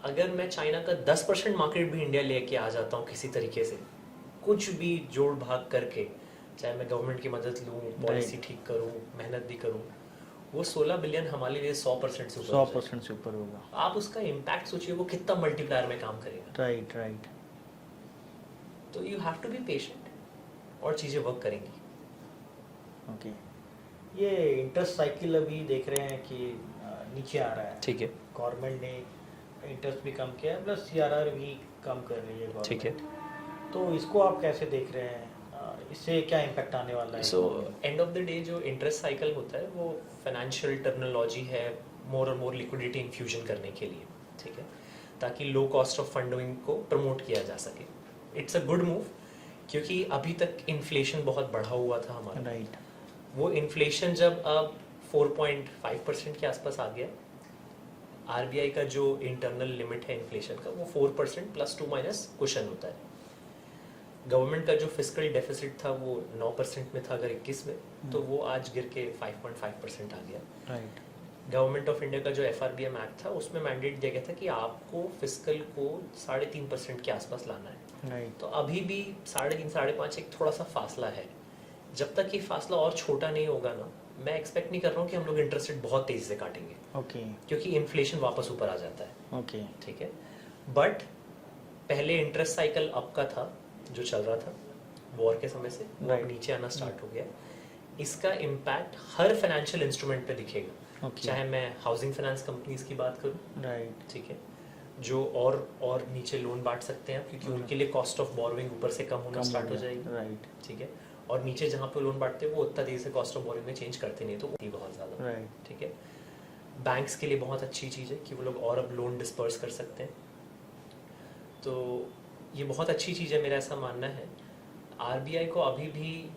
अगर मैं चाइना का 10% मार्केट भी इंडिया लेके आ जाता हूँ किसी तरीके से, कुछ भी जोड़ भाग करके, चाहे मैं गवर्नमेंट की मदद लूँ, पॉलिसी ठीक करूँ, मेहनत भी करूँ, वो 16 बिलियन हमारे लिए 100% से ऊपर हो जाएगा। 100% से ऊपर होगा। आप उसका इम्पैक्ट सोचिए, वो कितना मल्टीप्लायर में काम करेगा। राइट। राइट। तो you have to be patient, और चीज़ें वर्क करेंगी। ओके। ये इंटरेस्ट साइकिल अभी देख रहे हैं कि नीचे आ रहा है। ठीक है, गवर्नमेंट ने इंटरेस्ट भी कम किया है, प्लस सीआरआर भी कम कर रही है ठीक है। गवर्नमेंट। तो इसको आप कैसे देख रहे हैं, इससे क्या इम्पैक्ट आने वाला है? So and of the day जो इंटरेस्ट साइकिल होता है वो फाइनेंशियल टर्मिनोलॉजी है, मोर और मोर लिक्विडिटी इन्फ्यूजन करने के लिए, ठीक है, ताकि लो कॉस्ट ऑफ फंडिंग को प्रमोट किया जा सके। इट्स अ गुड मूव, क्योंकि अभी तक इन्फ्लेशन बहुत बढ़ा हुआ था हमारा। राइट। वो इन्फ्लेशन जब अब 4.5% के आसपास आ गया, आरबीआई का जो इंटरनल लिमिट है इन्फ्लेशन का वो 4% +2- कुशन होता है। गवर्नमेंट का जो फिस्कल डेफिसिट था वो 9% में था अगर 21 में, तो वो आज गिर के 5.5% आ गया। राइट। गवर्नमेंट ऑफ इंडिया का जो FRBM एक्ट था उसमें मैंडेट दिया गया था कि आपको फिस्कल को 3.5% के आसपास लाना है। राइट। तो अभी भी 3.5 5.5 एक थोड़ा सा फासला है। जब तक ये फासला और छोटा नहीं होगा ना, मैं एक्सपेक्ट नहीं कर रहा हूँ कि हम लोग इंटरेस्ट रेट बहुत तेजी से काटेंगे, ओके। क्योंकि इन्फ्लेशन वापस ऊपर आ जाता है। ओके। ठीक है, बट पहले इंटरेस्ट साइकिल अप का था जो चल रहा था वॉर के समय से, वो अब Right. नीचे आना स्टार्ट हो गया। इसका इम्पैक्ट हर फाइनेंशियल इंस्ट्रूमेंट पे दिखेगा, ओके। चाहे मैं हाउसिंग फाइनेंस कंपनीज की बात करूं, राइट। ठीक है, जो और नीचे लोन बांट सकते हैं क्योंकि उनके लिए कॉस्ट ऑफ बोरोइंग ऊपर से कम होना स्टार्ट हो जाएगी। राइट। ठीक है, और नीचे जहाँ पे लोन बांटते हैं वो उतना तेजी से कॉस्ट ऑफ बोरोइंग में चेंज करते नहीं, तो वो बहुत ज़्यादा। राइट। ठीक है, बैंक्स के लिए बहुत अच्छी चीज़ है कि वो लोग और अब लोन डिस्पर्स कर सकते हैं, तो ये बहुत अच्छी चीज़ है, मेरा ऐसा मानना है। RBI को अभी भी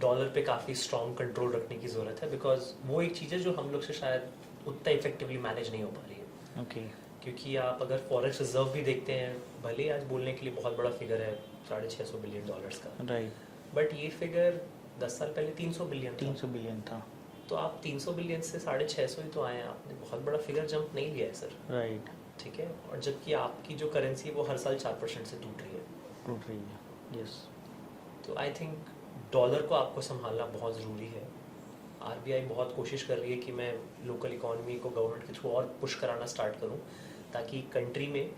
डॉलर पे काफ़ी स्ट्रॉन्ग कंट्रोल रखने की ज़रूरत है, बिकॉज वो एक चीज़ है जो हम लोग से शायद उतना इफेक्टिवली मैनेज नहीं हो पा रही है। ओके। क्योंकि आप अगर फॉरेक्स रिजर्व भी देखते हैं, भले ही आज बोलने के लिए बहुत बड़ा फिगर है $650 बिलियन का, राइट। बट ये फिगर 10 साल पहले 300 बिलियन था। 300 बिलियन था। तो आप 300 बिलियन से 650 ही तो आए हैं, आपने बहुत बड़ा फिगर जंप नहीं लिया है सर। राइट। ठीक है, और जबकि आपकी जो करेंसी है वो हर साल 4% से टूट रही है। टूट रही है। यस। तो आई थिंक डॉलर को आपको संभालना बहुत ज़रूरी है। RBI बहुत कोशिश कर रही है कि मैं लोकल इकोनॉमी को गवर्नमेंट के थ्रू और पुश कराना स्टार्ट करूं, ताकि कंट्री में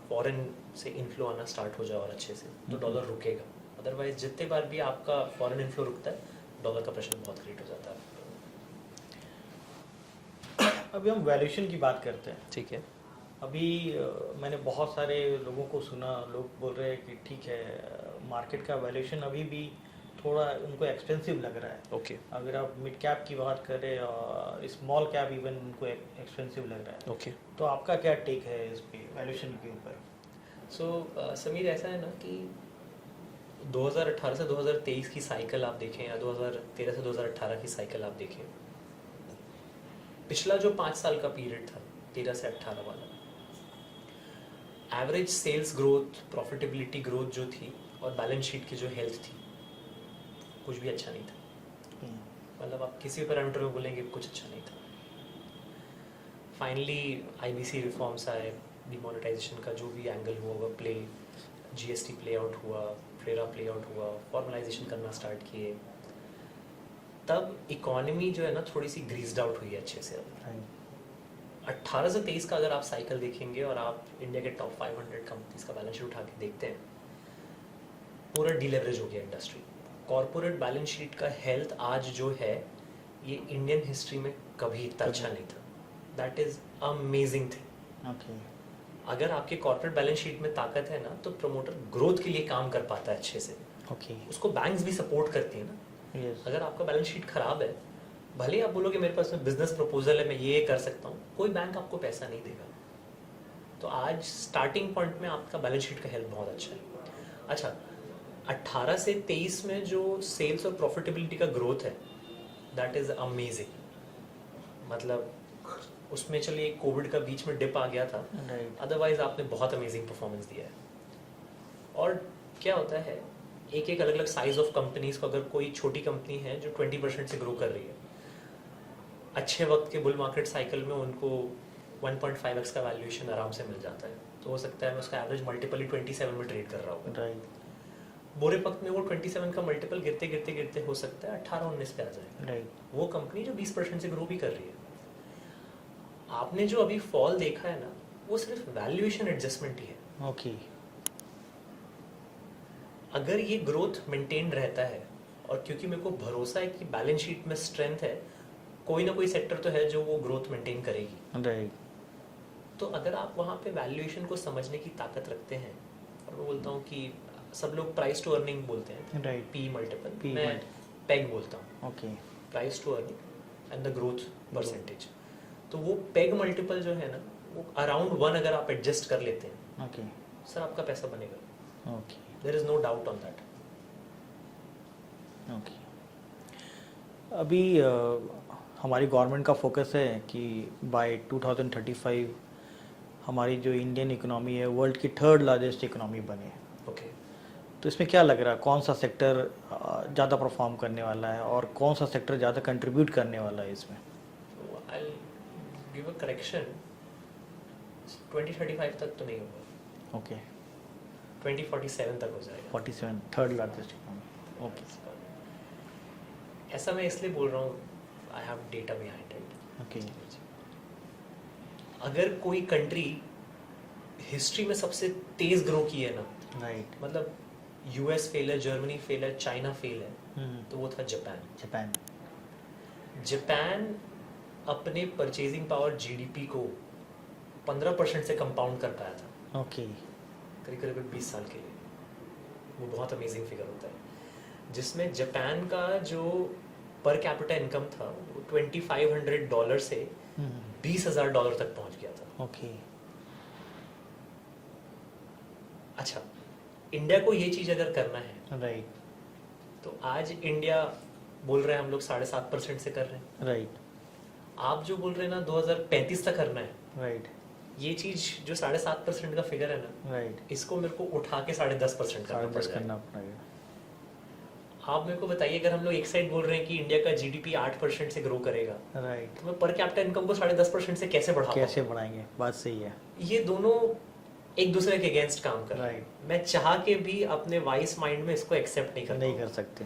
फॉरेन से इनफ्लो आना स्टार्ट हो जाए और अच्छे से, तो डॉलर रुकेगा। अदरवाइज जितने बार भी आपका फॉरेन इनफ्लो रुकता है, डॉलर का प्रेशर बहुत क्रिएट हो जाता है। अभी हम वैल्यूएशन की बात करते हैं। ठीक है, अभी मैंने बहुत सारे लोगों को सुना, लोग बोल रहे हैं कि ठीक है मार्केट का वैल्यूएशन अभी भी थोड़ा उनको एक्सपेंसिव लग रहा है। ओके, अगर आप मिड कैप की बात करें और स्मॉल कैप इवन उनको एक्सपेंसिव लग रहा है। ओके। तो आपका क्या टेक है इस पे वैल्यूएशन के ऊपर? सो समीर, ऐसा है ना कि 2018 से 2023 की साइकिल आप देखें या 2013 से 2018 की साइकिल आप देखें, पिछला जो 5 साल का पीरियड था 13 से 18 वाला, average sales growth, profitability growth जो थी और बैलेंस शीट की जो हेल्थ थी, कुछ भी अच्छा नहीं था। मतलब आप किसी पैरामीटर में बोलेंगे कुछ अच्छा नहीं था। फाइनली IBC रिफॉर्म्स आए, डिमोनेटाइजेशन का जो भी एंगल हुआ वो प्ले, GST प्ले आउट हुआ, फ्रेरा प्ले आउट हुआ, फॉर्मलाइजेशन करना स्टार्ट किए, तब इकोनॉमी जो है ना थोड़ी सी ग्रीस्ड आउट हुई है अच्छे से। अब 18 से 23 का अगर आप साइकिल देखेंगे और आप इंडिया के टॉप 500 कंपनीज का बैलेंस शीट उठा के देखते हैं, पूरा डीलेवरेज हो गया इंडस्ट्री। कॉर्पोरेट बैलेंस शीट का हेल्थ आज जो है, ये इंडियन हिस्ट्री में कभी इतना अच्छा नहीं था। That is amazing thing. Okay. अगर आपके कॉर्पोरेट बैलेंस शीट में ताकत है ना, तो प्रमोटर ग्रोथ के लिए काम कर पाता है अच्छे से। ओके। उसको बैंक्स भी सपोर्ट करती है ना। यस। अगर आपका बैलेंस शीट खराब है, भले ही आप बोलोगे मेरे पास में बिजनेस प्रपोजल है, मैं ये कर सकता हूँ, कोई बैंक आपको पैसा नहीं देगा। तो आज स्टार्टिंग पॉइंट में आपका बैलेंस शीट का हेल्थ बहुत अच्छा है। अच्छा, 18 से 23 में जो सेल्स और प्रॉफिटेबिलिटी का ग्रोथ है, दैट इज अमेजिंग। मतलब उसमें चलिए कोविड का बीच में डिप आ गया था, राइट। अदरवाइज आपने बहुत अमेजिंग परफॉर्मेंस दिया है। और क्या होता है, एक एक अलग अलग साइज ऑफ कंपनीज को, अगर कोई छोटी कंपनी है जो 20% से ग्रो कर रही है, अच्छे वक्त के बुल मार्केट साइकिल में उनको 1.5x का वैल्यूएशन आराम से मिल जाता है। तो हो सकता है उसका एवरेज मल्टीपल ही 27 में ट्रेड कर रहा होगा। राइट। बुरे वक्त में वो 27 का मल्टीपल गिरते गिरते गिरते हो सकता है 18-19 पे आ जाए। राइट। वो कंपनी जो 20% से ग्रो भी कर रही है। आपने जो अभी फॉल देखा है ना, वो सिर्फ वैल्यूएशन एडजस्टमेंट ही है। ओके। अगर ये ग्रोथ मेंटेन रहता है, और क्योंकि मेरे को भरोसा है कि बैलेंस शीट में स्ट्रेंथ है, कोई ना कोई सेक्टर तो है जो वो ग्रोथ मेंटेन करेगी। राइट। तो अगर आप वहाँ पे वैल्यूएशन को समझने की ताकत रखते हैं, और मैं बोलता हूँ कि सब लोग प्राइस टू अर्निंग बोलते हैं, राइट। P मल्टीपल, P मैं multiple। पेग बोलता हूँ, okay. Price to earning and the growth percentage. तो वो पेग मल्टीपल जो है ना, वो अराउंड 1 अगर आप एडजस्ट कर लेते हैं, ओके। सर आपका पैसा बनेगा। Okay. There is no doubt on that. Okay. अभी हमारी गवर्नमेंट का फोकस है कि बाय 2035 हमारी जो इंडियन इकोनॉमी है वर्ल्ड की 3rd लार्जेस्ट इकोनॉमी बने। ओके। तो इसमें क्या लग रहा है, कौन सा सेक्टर ज़्यादा परफॉर्म करने वाला है और कौन सा सेक्टर ज़्यादा कंट्रीब्यूट करने वाला है इसमें? So I'll give a correction. 2035 तक तो नहीं होगा, ओके, 2047 तक हो जाएगा। 47 थर्ड लार्जेस्ट इकोनॉमी। ओके, ऐसा मैं इसलिए बोल रहा हूँ, I have data behind it. Okay, अगर कोई कंट्री हिस्ट्री में सबसे तेज ग्रो की है ना, राइट, मतलब यूएस फेल है, जर्मनी फेल है, चाइना फेल है, तो वो था जापान। जापान। जापान अपने परचेजिंग पावर जीडीपी को 15% से कंपाउंड कर पाया था, ओके, करीब करीब 20 साल के लिए। वो बहुत अमेजिंग फिगर होता है, जिसमें जापान का जो पर कैपिटा इनकम था वो $2500 से $20,000 तक पहुंच गया था। ओके, अच्छा, इंडिया को ये चीज अगर करना है, राइट, तो आज इंडिया बोल रहे हैं हम लोग 7.5% से कर रहे हैं। राइट, आप जो बोल रहे हैं ना 2035 तक करना है, राइट, ये चीज जो 7.5% का फिगर है ना, राइट, इसको मेरे को उठा के 10.5% करना 10.5 पड़ेगा। करना पड़ेगा। आप मेरे को बताइए, अगर हम लोग एक साइड बोल रहे हैं कि इंडिया का जीडीपी 8% से ग्रो करेगा, राइट, तो मैं पर कैपिटा इनकम को 10.5% से कैसे बढ़ा कैसे बढ़ाएंगे? बात सही है। ये दोनों एक दूसरे के अगेंस्ट काम कर रहे हैं। राइट, मैं चाह के भी अपने वाइस माइंड में इसको एक्सेप्ट नहीं नहीं कर कर सकते।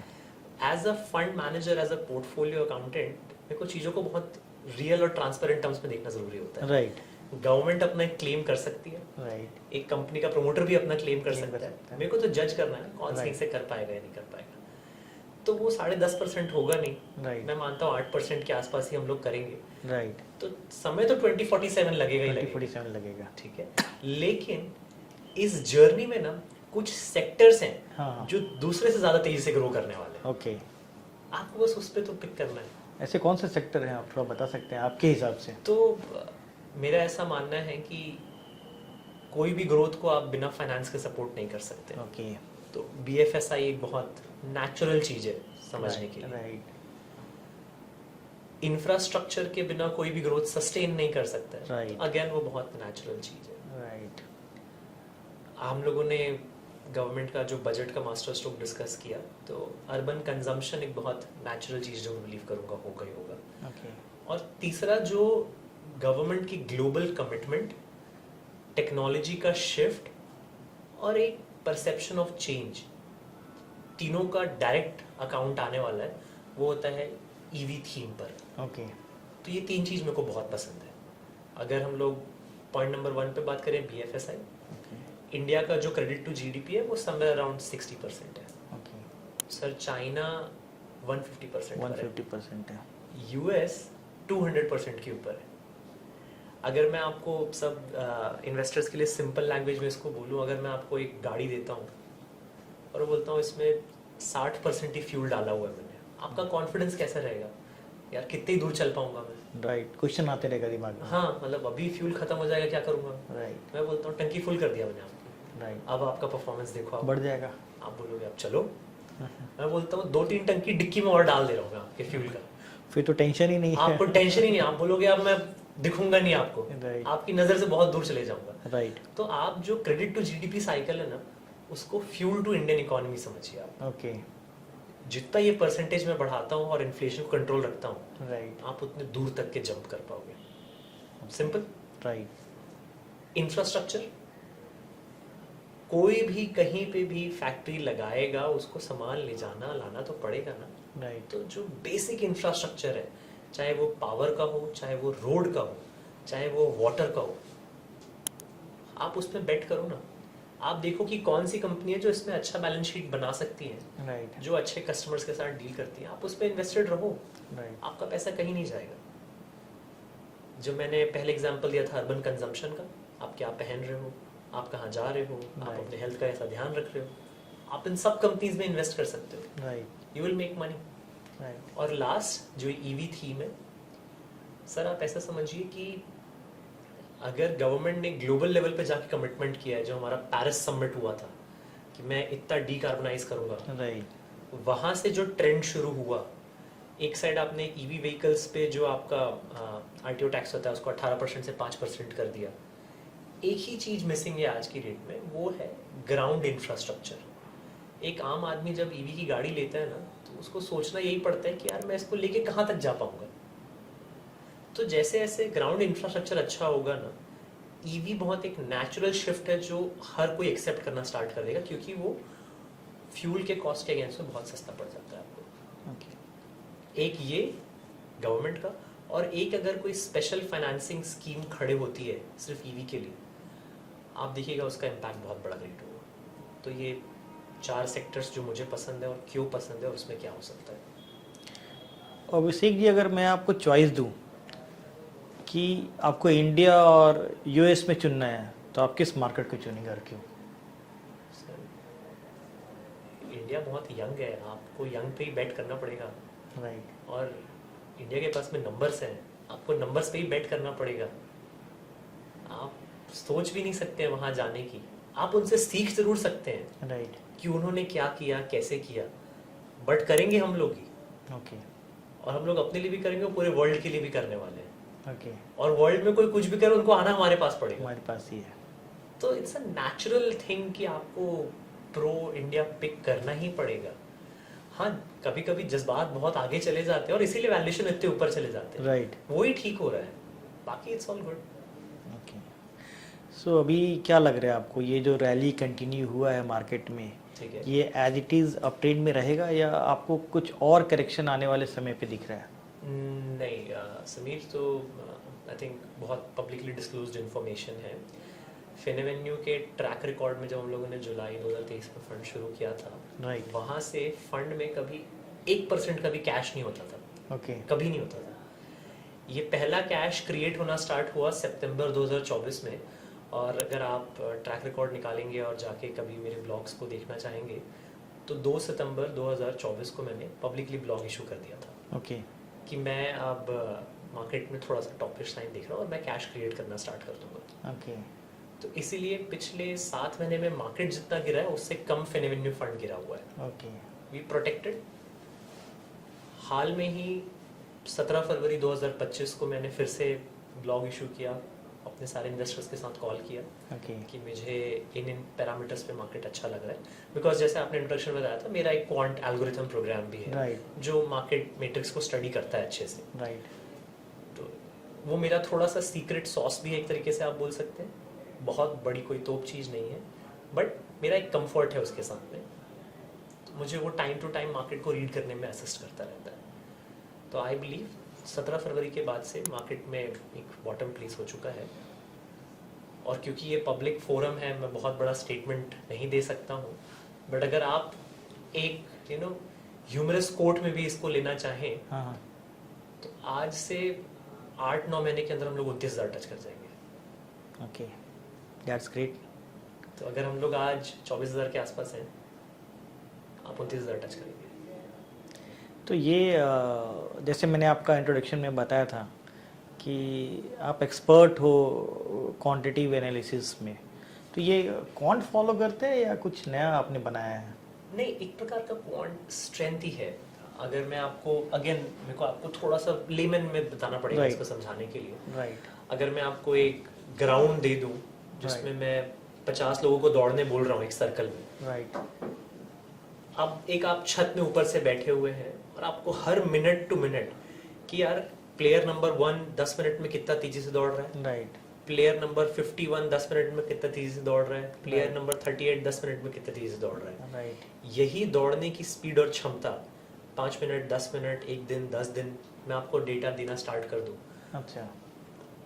As a fund manager, as a portfolio accountant, मेरे को चीजों को बहुत रियल और ट्रांसपेरेंट टर्म्स में देखना जरूरी होता है। राइट, गवर्नमेंट अपना एक क्लेम कर सकती है, राइट, एक कंपनी का प्रमोटर भी अपना क्लेम कर Claim कर सकता सकता है, है। मेरे को तो जज करना है कौन सही Right. से कर पाएगा या नहीं कर पाएगा। तो वो 10.5% होगा नहीं, राइट, मैं मानता हूँ 8% के आसपास ही हम लोग करेंगे, राइट, तो समय तो 2047 लगेगा ही लगेगा, 2047 लगेगा। ठीक है। लेकिन इस जर्नी में ना कुछ सेक्टर्स हैं हाँ, जो दूसरे से ज्यादा तेजी से ग्रो करने वाले हैं, ओके। आपको बस उस पर तो पिक करना है। ऐसे कौन से सेक्टर हैं, आप थोड़ा बता सकते हैं आपके हिसाब से? तो मेरा ऐसा मानना है कि कोई भी ग्रोथ को आप बिना फाइनेंस के सपोर्ट नहीं कर सकते। ओके, तो बीएफएसआई एक बहुत नेचुरल चीज है समझने के लिए। राइट, इंफ्रास्ट्रक्चर के बिना कोई भी ग्रोथ सस्टेन नहीं कर सकता है, Right. अगेन वो बहुत नेचुरल चीज है। राइट, हम लोगों ने गवर्नमेंट का जो बजट का मास्टर स्ट्रोक डिस्कस किया, तो अर्बन कंजम्पशन एक बहुत नेचुरल चीज जो मैं बिलीव करूंगा होगा ही होगा। ओके, और तीसरा जो गवर्नमेंट की ग्लोबल कमिटमेंट, टेक्नोलॉजी का शिफ्ट और एक परसेप्शन ऑफ चेंज, तीनों का डायरेक्ट अकाउंट आने वाला है, वो होता है ईवी थीम पर। ओके, तो ये तीन चीज मेरे को बहुत पसंद है। अगर हम लोग पॉइंट नंबर 1 पे बात करें, बीएफएसआई, ओके, इंडिया का जो क्रेडिट टू जीडीपी है वो समवेयर अराउंड 60% है। ओके, सर चाइना 150% पर है, 150% है। यूएस 200% के ऊपर है। अगर मैं आपको सब इन्वेस्टर्स के लिए सिंपल लैंग्वेज में इसको बोलूँ, अगर मैं आपको एक गाड़ी देता हूँ और बोलता हूँ इसमें 60% ही फ्यूल डाला हुआ है मैंने, आपका कॉन्फिडेंस कैसा रहेगा यार, कितनी दूर चल पाऊंगा मैं? राइट, क्वेश्चन आते रहेगा दिमाग में। हाँ, मतलब अभी फ्यूल खत्म हो जाएगा, क्या करूंगा? राइट, मैं बोलता हूँ टंकी फुल कर दिया मैंने आपकी, राइट, अब आपका परफॉर्मेंस देखो, आप बढ़ जाएगा। आप बोलोगे अब चलो। मैं बोलता हूँ 2-3 टंकी डिक्की में और डाल दे रहा हूँ मैं आपके फ्यूल का, फिर तो टेंशन ही नहीं है। आपको टेंशन ही नहीं, आप बोलोगे अब मैं दिखूंगा नहीं आपको, राइट, आपकी नजर से बहुत दूर चले जाऊंगा। राइट, तो आप जो क्रेडिट टू जीडीपी साइकिल है ना, उसको फ्यूल टू इंडियन इकोनॉमी समझिए आप। ओके, जितना ये परसेंटेज में बढ़ाता हूँ और इन्फ्लेशन को कंट्रोल रखता हूँ, राइट, आप उतने दूर तक के जंप कर पाओगे। सिंपल। राइट, इंफ्रास्ट्रक्चर, कोई भी कहीं पे भी फैक्ट्री लगाएगा, उसको सामान ले जाना लाना तो पड़ेगा ना। राइट, तो जो बेसिक इंफ्रास्ट्रक्चर है, चाहे वो पावर का हो, चाहे वो रोड का हो, चाहे वो वाटर का हो, आप उस पर बेट करो ना। आप देखो कि कौन सी कंपनी है जो इसमें अच्छा बैलेंस शीट बना सकती है, राइट, जो अच्छे कस्टमर्स के साथ डील करती है, आप उस पर इन्वेस्टेड रहो, राइट, आपका पैसा कहीं नहीं जाएगा। जो मैंने पहले एग्जांपल दिया था अर्बन कंजम्पशन का, आप क्या पहन रहे हो, आप कहाँ जा रहे हो, आप Right. अपने हेल्थ का ऐसा ध्यान रख रहे हो, आप इन सब कंपनीज में इन्वेस्ट कर सकते हो, right, you will make money. Right, और लास्ट जो ईवी थीम है, सर आप ऐसा समझिए कि अगर गवर्नमेंट ने ग्लोबल लेवल पे जाके कमिटमेंट किया है, जो हमारा पेरिस समिट हुआ था कि मैं इतना डीकार्बनाइज करूंगा, राइट, वहां से जो ट्रेंड शुरू हुआ, एक साइड आपने ईवी व्हीकल्स पे जो आपका आरटीओ टैक्स होता है उसको 18% से 5% कर दिया। एक ही चीज मिसिंग है आज की डेट में, वो है ग्राउंड इंफ्रास्ट्रक्चर। एक आम आदमी जब ईवी की गाड़ी लेता है ना, तो उसको सोचना यही पड़ता है कि यार मैं इसको लेके कहाँ तक जा पाऊंगा। तो जैसे जैसे ग्राउंड इंफ्रास्ट्रक्चर अच्छा होगा ना, ईवी बहुत एक नेचुरल शिफ्ट है जो हर कोई एक्सेप्ट करना स्टार्ट कर देगा, क्योंकि वो फ्यूल के कॉस्ट के अगेंस्ट में बहुत सस्ता पड़ जाता है आपको। ओके। एक ये गवर्नमेंट का, और एक अगर कोई स्पेशल फाइनेंसिंग स्कीम खड़े होती है सिर्फ ईवी के लिए, आप देखिएगा उसका इम्पैक्ट बहुत बड़ा क्रिएट होगा। तो ये 4 सेक्टर्स जो मुझे पसंद है और क्यों पसंद है और उसमें क्या हो सकता है। अभिषेक जी, अगर मैं आपको चॉइस दूं कि आपको इंडिया और यूएस में चुनना है, तो आप किस मार्केट को चुनेंगे और क्यों? इंडिया बहुत यंग है, आपको यंग पे ही बेट करना पड़ेगा। राइट। और इंडिया के पास में नंबर्स हैं, आपको नंबर्स पे ही बेट करना पड़ेगा। आप सोच भी नहीं सकते हैं वहाँ जाने की, आप उनसे सीख जरूर सकते हैं राइट। कि उन्होंने क्या किया, कैसे किया, बट करेंगे हम लोग ही। ओके। और हम लोग अपने लिए भी करेंगे और पूरे वर्ल्ड के लिए भी करने वाले हैं। ओके। और वर्ल्ड में कोई कुछ भी करे, उनको आना हमारे पास पड़ेगा। हमारे पास ही है। तो इट्स अ नेचुरल थिंग कि आपको प्रो इंडिया पिक करना ही पड़ेगा। हाँ, कभी कभी जज्बात बहुत आगे चले जाते हैं और इसीलिए वैल्यूएशन इतने ऊपर चले जाते हैं। राइट। वही ठीक हो रहा है, बाकी इट्स ऑल गुड। ओके। सो अभी क्या लग रहा है आपको, ये जो रैली कंटिन्यू हुआ है मार्केट में, ठीक है। ये एज इट इज़ अपट्रेंड में रहेगा या आपको कुछ और करेक्शन आने वाले समय पे दिख रहा है? नहीं समीर, तो आई थिंक बहुत पब्लिकली डिस्क्लोज्ड इन्फॉर्मेशन है। फिनवेन्यू के ट्रैक रिकॉर्ड में जब हम लोगों ने जुलाई 2023 में फंड शुरू किया था, राइट। वहाँ से फंड में कभी 1% का भी कैश नहीं होता था। ओके। कभी नहीं होता था। ये पहला कैश क्रिएट होना स्टार्ट हुआ सितंबर 2024 में। और अगर आप ट्रैक रिकॉर्ड निकालेंगे और जाके कभी मेरे ब्लॉग्स को देखना चाहेंगे, तो 2 सितंबर 2024 को मैंने पब्लिकली ब्लॉग इशू कर दिया था ओके। कि मैं अब मार्केट में थोड़ा सा टॉपिश साइन देख रहा हूँ और मैं कैश क्रिएट करना स्टार्ट कर दूंगा। ओके। तो इसीलिए पिछले 7 महीने में मार्केट जितना गिरा है उससे कम फिनवेन्यू फंड गिरा हुआ है। ओके। We protected. हाल में ही 17 फरवरी 2025 को मैंने फिर से ब्लॉग इशू किया, अपने सारे इन्वेस्टर्स के साथ कॉल किया ओके। कि मुझे इन पैरामीटर्स पे मार्केट अच्छा लग रहा है। बिकॉज जैसे आपने इंट्रोडक्शन में बताया था, मेरा एक क्वांट एल्गोरिथम प्रोग्राम भी है राइट। जो मार्केट मैट्रिक्स को स्टडी करता है अच्छे से। राइट। तो वो मेरा थोड़ा सा सीक्रेट सॉस भी है, एक तरीके से आप बोल सकते हैं। बहुत बड़ी कोई तोप चीज़ नहीं है, बट मेरा एक कंफर्ट है उसके साथ में। तो मुझे वो टाइम टू टाइम मार्केट को रीड करने में असिस्ट करता रहता है। तो आई बिलीव 17 फरवरी के बाद से मार्केट में एक बॉटम प्लेस हो चुका है। और क्योंकि ये पब्लिक फोरम है, मैं बहुत बड़ा स्टेटमेंट नहीं दे सकता हूँ, बट अगर आप एक ह्यूमरस कोट में भी इसको लेना चाहें, हाँ हाँ। तो आज से 8-9 महीने के अंदर हम लोग 29,000 टच कर जाएंगे। Okay, that's great. तो अगर हम लोग आज 24,000 के आसपास हैं, आप 29,000 टच करेंगे। तो ये जैसे मैंने आपका इंट्रोडक्शन में बताया था कि आप एक्सपर्ट हो क्वांटिटेटिव एनालिसिस में, तो ये क्वांट फॉलो करते हैं या कुछ नया आपने बनाया है? नहीं, एक प्रकार का क्वांट स्ट्रेंथ ही है। अगर मैं आपको मेरे को आपको थोड़ा सा लेमन में बताना पड़ेगा Right. इसको समझाने के लिए। राइट। अगर मैं आपको एक ग्राउंड दे दूं जिसमें मैं 50 लोगों को दौड़ने बोल रहा हूँ एक सर्कल में, राइट। अब एक आप छत में ऊपर से बैठे हुए हैं और आपको हर मिनट टू मिनट कि यार प्लेयर नंबर 1 10 मिनट में कितना तेजी से दौड़ रहा है, राइट। प्लेयर नंबर 51 10 मिनट में कितना तेजी से दौड़ रहा है, प्लेयर Right. नंबर 38 10 मिनट में कितना तेजी से दौड़ रहा है। राइट। यही दौड़ने की स्पीड और क्षमता 5 मिनट, 10 मिनट, 1 दिन, 10 दिन मैं आपको डेटा देना स्टार्ट कर दूं, अच्छा।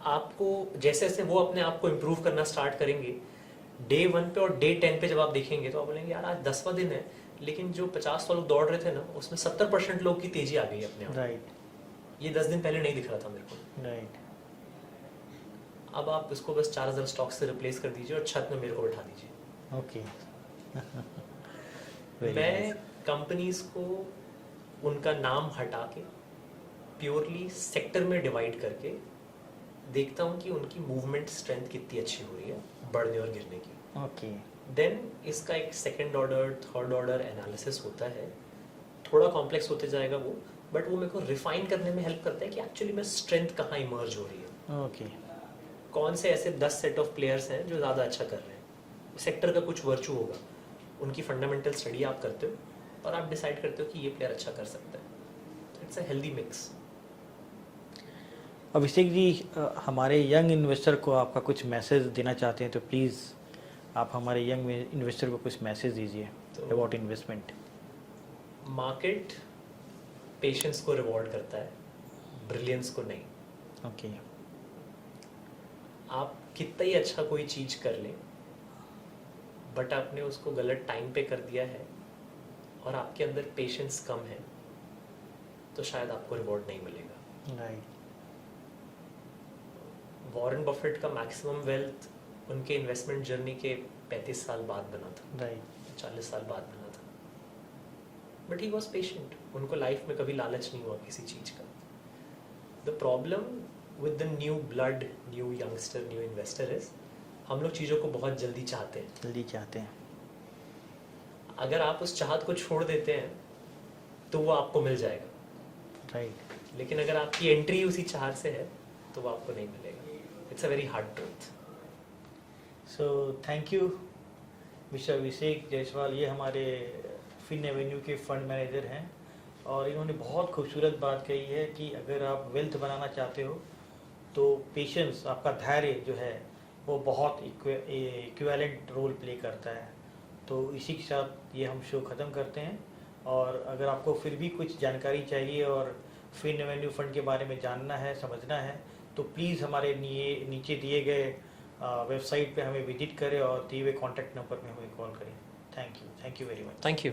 आपको जैसे जैसे वो अपने आप को इम्प्रूव करना स्टार्ट करेंगे, डे 1 पे और डे 10 पे जब आप देखेंगे तो आप बोलेंगे यार आज 10वां दिन है, लेकिन जो 50 लोग दौड़ रहे थे ना, उसमें 70% लोग की तेजी आ गई अपने आप। राइट। ये 10 दिन पहले नहीं दिख रहा था मेरे को। राइट। अब आप इसको बस 4,000 स्टॉक से रिप्लेस कर दीजिए और छत में मेरे को बैठा दीजिए। ओके। मैं कंपनीज को उनका नाम हटा के प्योरली सेक्टर में डिवाइड करके देखता हूँ कि उनकी मूवमेंट स्ट्रेंथ कितनी अच्छी हो रही है बढ़ने और गिरने की। ओके। देन इसका एक second order, third order analysis होता है। थोड़ा कॉम्प्लेक्स होते जाएगा वो, बट वो मेरे को रिफाइन करने में हेल्प करता है कि एक्चुअली में स्ट्रेंथ कहाँ इमर्ज हो रही है। ओके। कौन से ऐसे 10 सेट ऑफ प्लेयर्स हैं जो ज़्यादा अच्छा कर रहे हैं, सेक्टर का कुछ वर्चू होगा, उनकी फंडामेंटल स्टडी आप करते हो और आप डिसाइड करते हो कि ये प्लेयर अच्छा कर सकता है. It's a healthy mix. Abhishek ji, हमारे यंग इन्वेस्टर को आपका कुछ मैसेज देना चाहते हैं तो प्लीज़ आप हमारे यंग इन्वेस्टर को कुछ मैसेज दीजिए अबाउट इन्वेस्टमेंट. मार्केट पेशेंस को रिवॉर्ड करता है, ब्रिलियंस को नहीं. ओके. आप कितना ही अच्छा कोई चीज़ कर लें, बट आपने उसको गलत टाइम पे कर दिया है और आपके अंदर पेशेंस कम है, तो शायद आपको रिवॉर्ड नहीं मिलेगा. राइट. वॉरेन बफेट का मैक्सिमम वेल्थ उनके इन्वेस्टमेंट जर्नी के 35 साल बाद बना था, राइट. 40 साल बाद बना था. But he was patient. उनको लाइफ में कभी लालच नहीं हुआ किसी चीज़ का. The problem with the new blood, new youngster, new investor is हम लोग चीज़ों को बहुत जल्दी चाहते हैं. जल्दी चाहते हैं. अगर आप उस चाहत को छोड़ देते हैं तो वो आपको मिल जाएगा. राइट. लेकिन अगर आपकी एंट्री उसी चाहत से है तो वो आपको नहीं मिलेगा. It's a very hard truth. So thank you mister Abhishek Jaiswal. ये हमारे फिन एवेन्यू के फंड मैनेजर हैं और इन्होंने बहुत खूबसूरत बात कही है कि अगर आप वेल्थ बनाना चाहते हो तो पेशेंस, आपका धैर्य जो है वो बहुत इक्विवेलेंट रोल प्ले करता है. तो इसी के साथ ये हम शो ख़त्म करते हैं. और अगर आपको फिर भी कुछ जानकारी चाहिए और फिन एवेन्यू फंड के बारे में जानना है, समझना है, तो प्लीज़ हमारे नीचे दिए गए वेबसाइट पे हमें विजिट करें और दिए हुए कॉन्टैक्ट नंबर पे हमें कॉल करें. Thank you very much. Thank you.